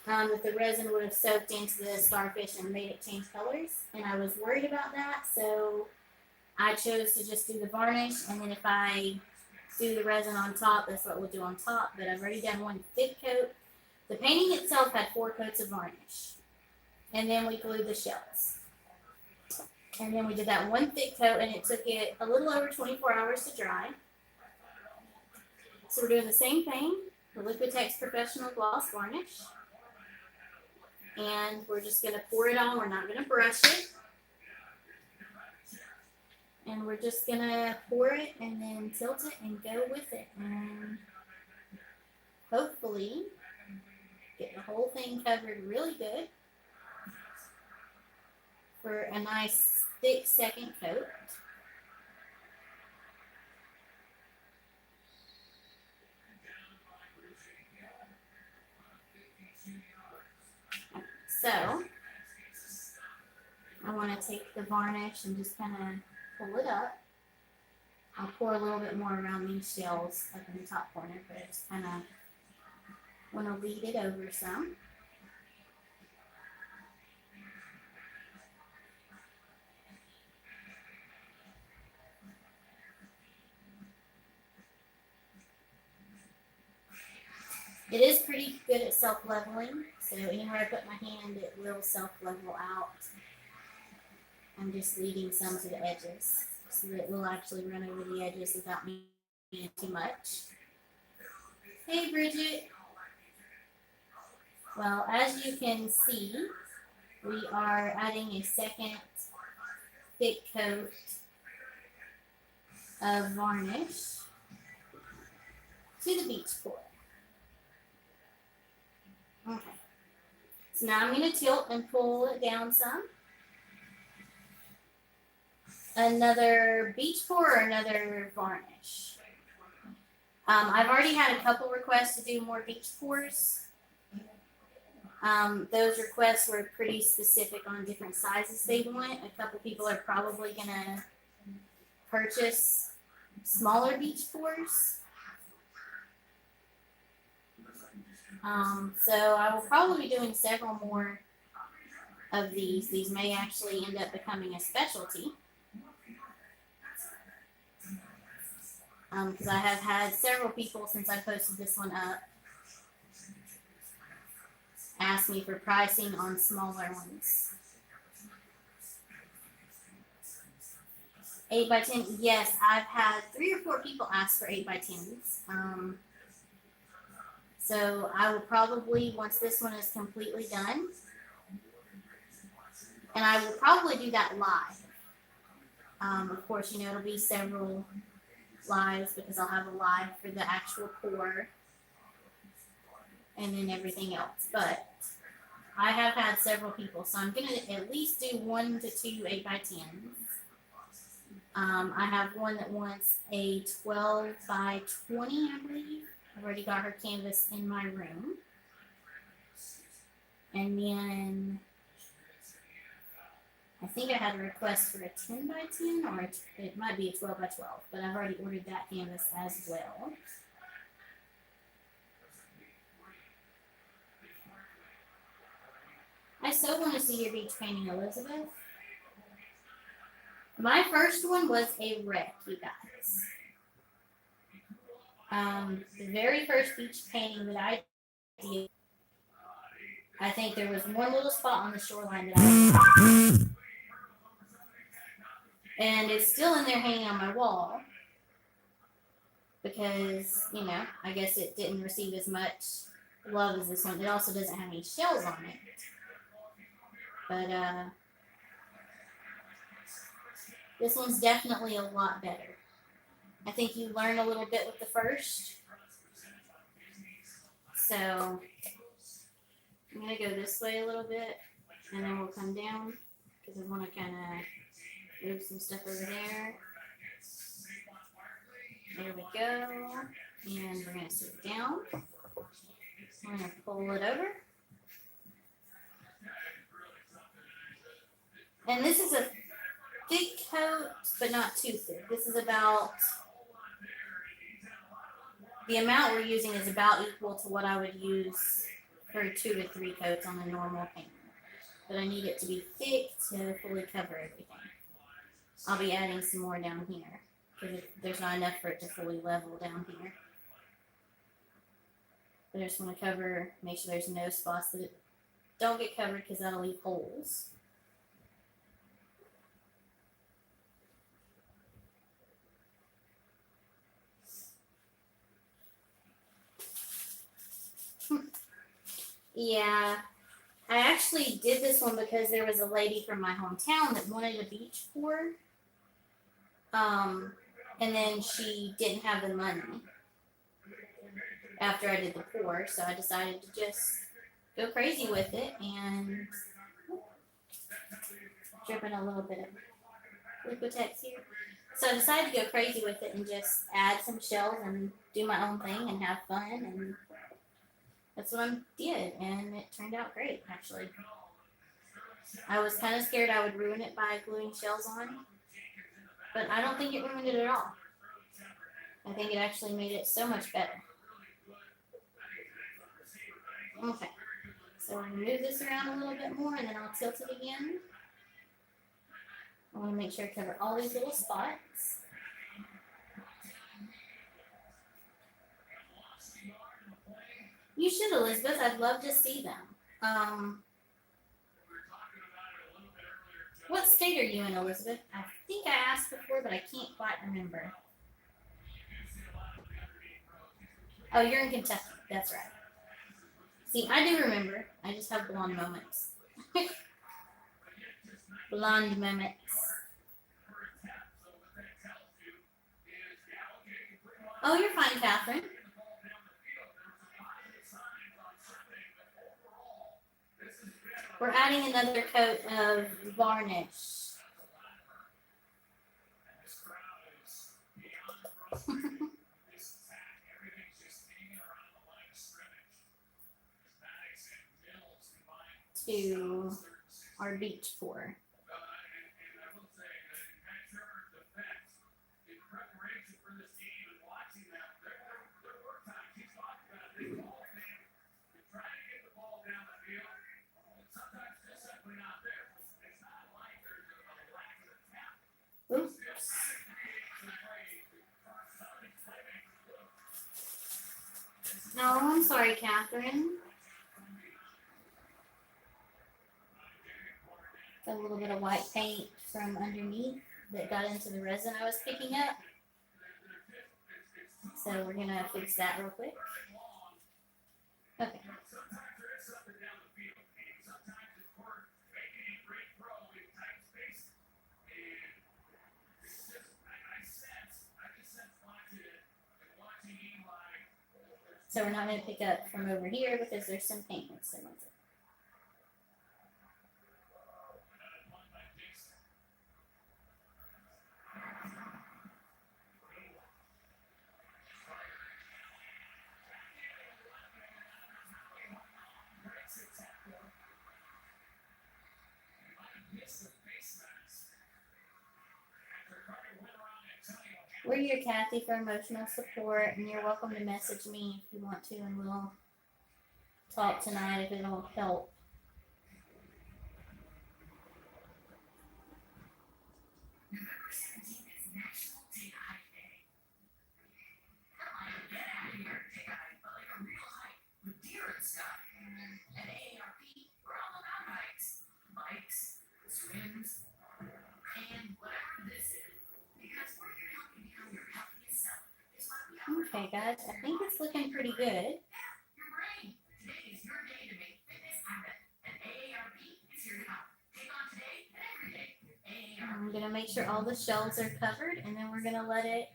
That the resin would have soaked into the starfish and made it change colors. And I was worried about that, so I chose to just do the varnish. And then if I do the resin on top, that's what we'll do on top. But I've already done one thick coat. The painting itself had 4 coats of varnish. And then we glued the shells. And then we did that one thick coat, and it took it a little over 24 hours to dry. So we're doing the same thing, the Liquitex Professional Gloss Varnish. And we're just going to pour it on. We're not going to brush it. And we're just going to pour it and then tilt it and go with it. And hopefully get the whole thing covered really good for a nice thick second coat. So I want to take the varnish and just kind of pull it up. I'll pour a little bit more around these shells up in the top corner, but I just kind of want to lead it over some. It is pretty good at self-leveling, so anywhere I put my hand, it will self-level out. I'm just leading some to the edges, so that it will actually run over the edges without me doing too much. Hey, Bridget. Well, as you can see, we are adding a second thick coat of varnish to the beach pour. Okay, so now I'm going to tilt and pull it down some. Another beach pour or another varnish? I've already had a couple requests to do more beach pours. Those requests were pretty specific on different sizes they want. A couple people are probably going to purchase smaller beach pours. So I will probably be doing several more of these. These may actually end up becoming a specialty. Because I have had several people since I posted this one up ask me for pricing on smaller ones. 8x10, yes, I've had 3 or 4 people ask for 8x10s. So I will probably, once this one is completely done, and I will probably do that live. Of course, you know, it'll be several lives because I'll have a live for the actual pour and then everything else. But I have had several people, so I'm going to at least do 1 to 2 8x10s. I have one that wants a 12 by 20, I believe. I've already got her canvas in my room. And then I think I had a request for a 10 by 10, or it might be a 12 by 12, but I've already ordered that canvas as well. I so want to see your beach painting, Elizabeth. My first one was a wreck, you guys. The very first beach painting that I did, I think there was one little spot on the shoreline that I did. And it's still in there hanging on my wall because, you know, I guess it didn't receive as much love as this one. It also doesn't have any shells on it. But this one's definitely a lot better. I think you learn a little bit with the first. So I'm going to go this way a little bit, and then we'll come down because I want to kind of move some stuff over there. There we go. And we're going to sit it down. I'm going to pull it over. And this is a thick coat, but not too thick. This is about, the amount we're using is about equal to what I would use for 2 to 3 coats on a normal painter. But I need it to be thick to fully cover everything. I'll be adding some more down here because there's not enough for it to fully level down here. But I just want to cover, make sure there's no spots that don't get covered because that'll leave holes. Yeah, I actually did this one because there was a lady from my hometown that wanted a beach pour. And then she didn't have the money after I did the pour, so I decided to just go crazy with it and dripping a little bit of Liquitex here. So I decided to go crazy with it and just add some shells and do my own thing and have fun, and that's what I did, and it turned out great, actually. I was kind of scared I would ruin it by gluing shells on, but I don't think it ruined it at all. I think it actually made it so much better. Okay, so we're going to move this around a little bit more, and then I'll tilt it again. I want to make sure I cover all these little spots. You should, Elizabeth. I'd love to see them. What state are you in, Elizabeth? I think I asked before, but I can't quite remember. Oh, you're in Kentucky. That's right. See, I do remember. I just have blonde moments. Blonde moments. Oh, you're fine, Catherine. We're adding another coat of varnish. To our beach pour. Oops. No, I'm sorry, Catherine. A little bit of white paint from underneath that got into the resin I was picking up. So we're going to fix that real quick. So we're not going to pick up from over here because there's some paint mixed in with it. We're here, Kathy, for emotional support, and you're welcome to message me if you want to, and we'll talk tonight if it'll help. Okay, guys, I think it's looking pretty good. I'm going to make sure all the shelves are covered, and then we're going to let it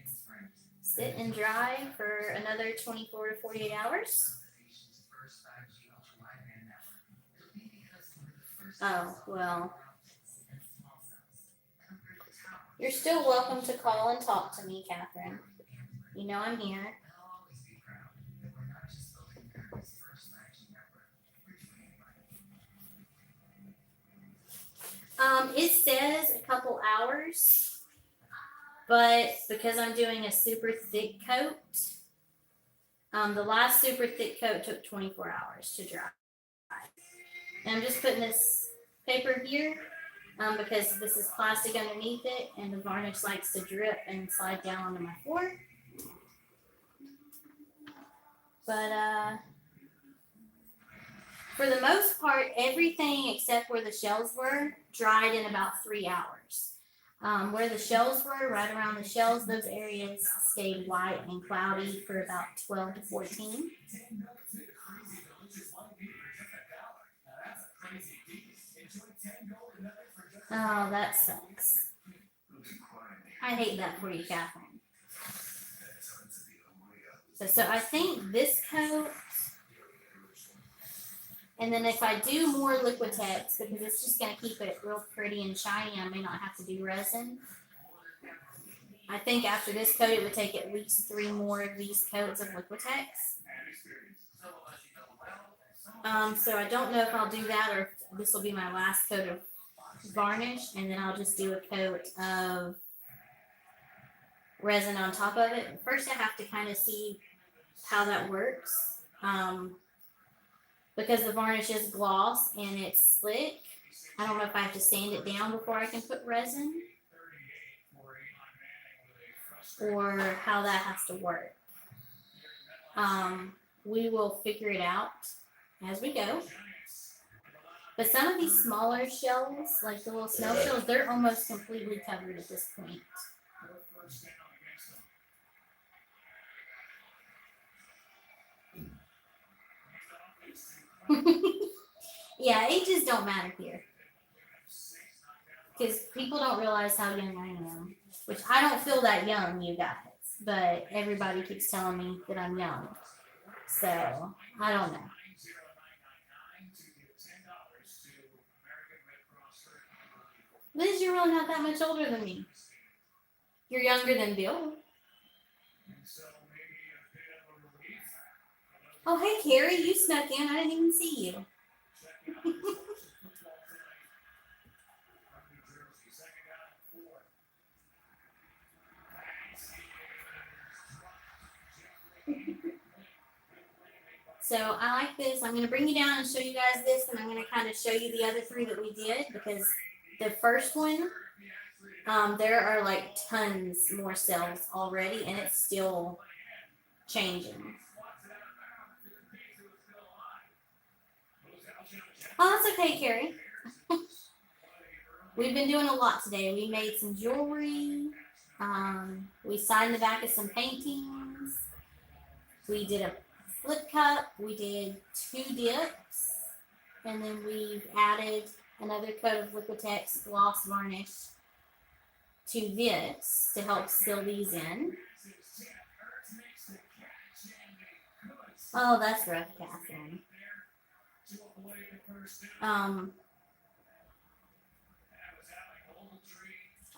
sit and dry for another 24 to 48 hours. Oh, well. You're still welcome to call and talk to me, Catherine. You know I'm here. It says a couple hours, but because I'm doing a super thick coat, the last super thick coat took 24 hours to dry. And I'm just putting this paper here because this is plastic underneath it, and the varnish likes to drip and slide down onto my floor. But for the most part, everything except where the shells were dried in about 3 hours. Where the shells were, right around the shells, those areas stayed white and cloudy for about 12 to 14. Oh, that sucks. I hate that for you, Catherine. So I think this coat, and then if I do more Liquitex, because it's just going to keep it real pretty and shiny, I may not have to do resin. I think after this coat, it would take at least 3 more of these coats of Liquitex. So I don't know if I'll do that or if this will be my last coat of varnish, and then I'll just do a coat of resin on top of it. First, I have to kind of see how that works. Because the varnish is gloss and it's slick, I don't know if I have to sand it down before I can put resin or how that has to work. We will figure it out as we go. But some of these smaller shells, like the little snail shells, they're almost completely covered at this point. Yeah, ages don't matter here. Because people don't realize how young I am. Which I don't feel that young, you guys. But everybody keeps telling me that I'm young. So, I don't know. Liz, you're really not that much older than me. You're younger than Bill. Oh, hey, Carrie, you snuck in. I didn't even see you. So I like this. I'm going to bring you down and show you guys this, and I'm going to kind of show you the other 3 that we did, because the first one, there are like tons more cells already, and it's still changing. Oh, that's okay, Carrie. We've been doing a lot today. We made some jewelry. We signed the back of some paintings. We did a flip cup. We did 2 dips. And then we've added another coat of Liquitex gloss varnish to this to help seal these in. Oh, that's rough, Catherine.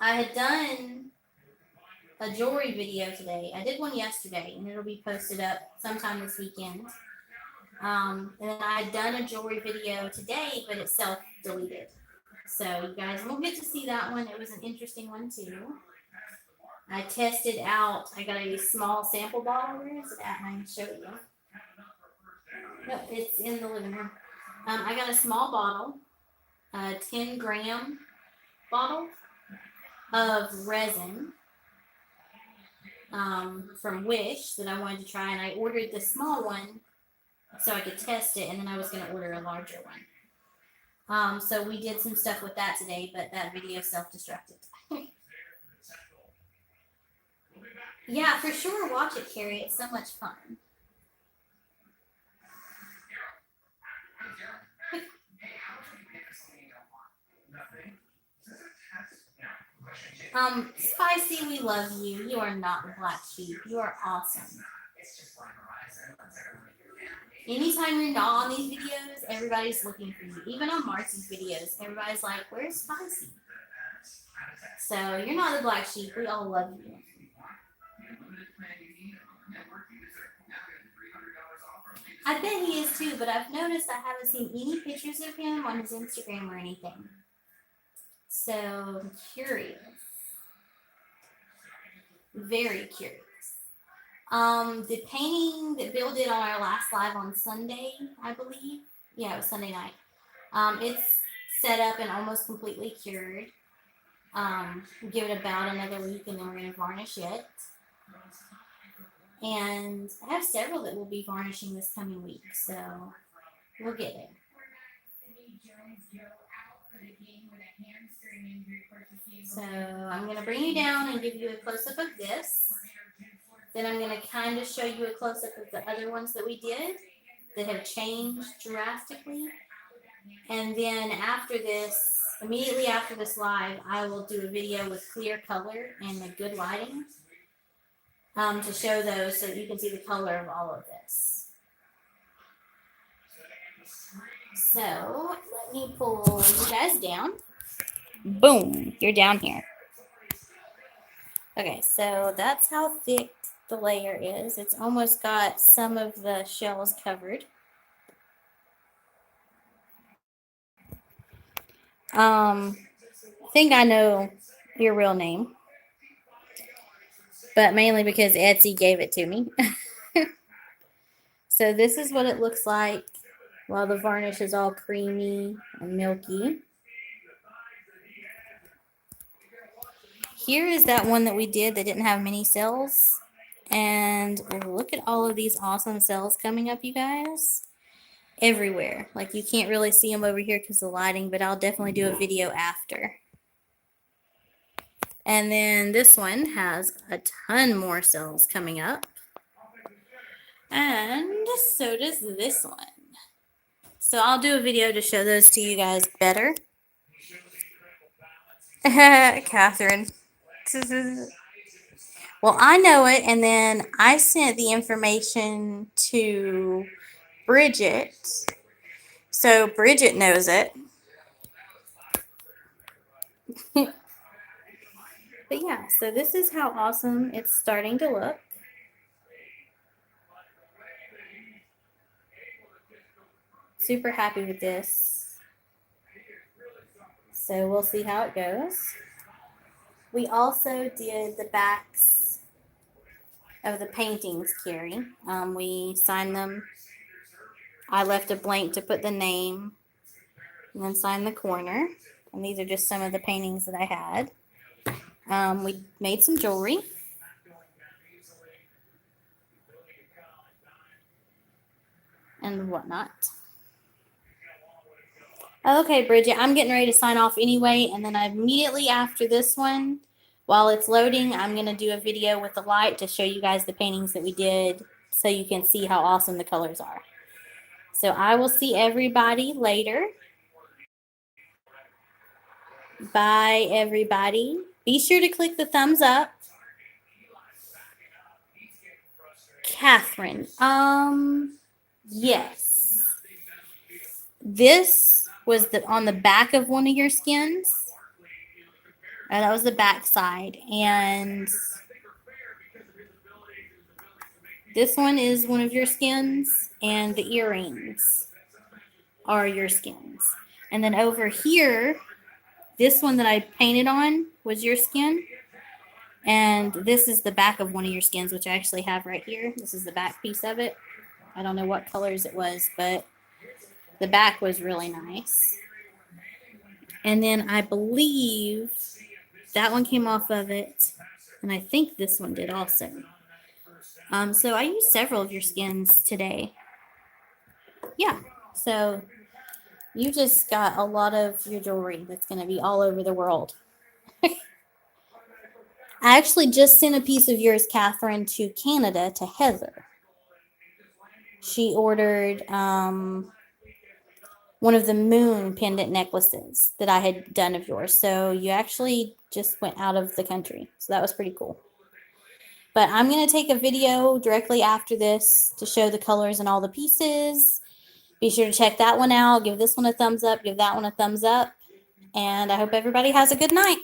I had done a jewelry video today. I did one yesterday, and it'll be posted up sometime this weekend. And then I had done a jewelry video today, but it self-deleted. So you guys won't get to see that one. It was an interesting one too. I tested out, I got a small sample bottle. Where is it at? I can show you. Nope, it's in the living room. I got a small bottle, a 10-gram bottle of resin from Wish that I wanted to try, and I ordered the small one so I could test it, and then I was going to order a larger one. So we did some stuff with that today, but that video self-destructed. Yeah, for sure, watch it, Carrie. It's so much fun. Spicy, we love you. You are not the black sheep. You are awesome. Anytime you're not on these videos, everybody's looking for you. Even on Marcy's videos, everybody's like, where's Spicy? So you're not the black sheep. We all love you. I bet he is too, but I've noticed I haven't seen any pictures of him on his Instagram or anything. So I'm curious. Very curious. The painting that Bill did on our last live on Sunday, I believe. Yeah, it was Sunday night. It's set up and almost completely cured. We'll give it about another week and then we're going to varnish it. And I have several that we'll be varnishing this coming week, so we'll get there. So I'm going to bring you down and give you a close-up of this. Then I'm going to kind of show you a close-up of the other ones that we did that have changed drastically. And then after this, immediately after this live, I will do a video with clear color and a good lighting to show those so that you can see the color of all of this. So let me pull you guys down. Boom, you're down here. Okay, so that's how thick the layer is. It's almost got some of the shells covered. I think I know your real name, but mainly because Etsy gave it to me. So this is what it looks like while the varnish is all creamy and milky. Here is that one that we did that didn't have many cells. And look at all of these awesome cells coming up, you guys. Everywhere. Like you can't really see them over here because of the lighting, but I'll definitely do a video after. And then this one has a ton more cells coming up. And so does this one. So I'll do a video to show those to you guys better. Catherine. Well, I know it, and then I sent the information to Bridget. So Bridget knows it. But yeah, so this is how awesome it's starting to look. Super happy with this. So we'll see how it goes. We also did the backs of the paintings, Carrie. We signed them. I left a blank to put the name and then signed the corner. And these are just some of the paintings that I had. We made some jewelry. And whatnot. Okay, Bridget, I'm getting ready to sign off anyway. And then immediately after this one, while it's loading, I'm going to do a video with the light to show you guys the paintings that we did so you can see how awesome the colors are. So I will see everybody later. Bye, everybody. Be sure to click the thumbs up. Catherine, Yes. This was on the back of one of your skins. That was the back side. And this one is one of your skins. And the earrings are your skins. And then over here, this one that I painted on was your skin. And this is the back of one of your skins, which I actually have right here. This is the back piece of it. I don't know what colors it was, but the back was really nice. And then I believe that one came off of it. And I think this one did also. So I used several of your skins today. Yeah. So you just got a lot of your jewelry that's going to be all over the world. I actually just sent a piece of yours, Catherine, to Canada to Heather. She ordered one of the moon pendant necklaces that I had done of yours. So you actually just went out of the country. So that was pretty cool. But I'm going to take a video directly after this to show the colors and all the pieces. Be sure to check that one out. Give this one a thumbs up. Give that one a thumbs up. And I hope everybody has a good night.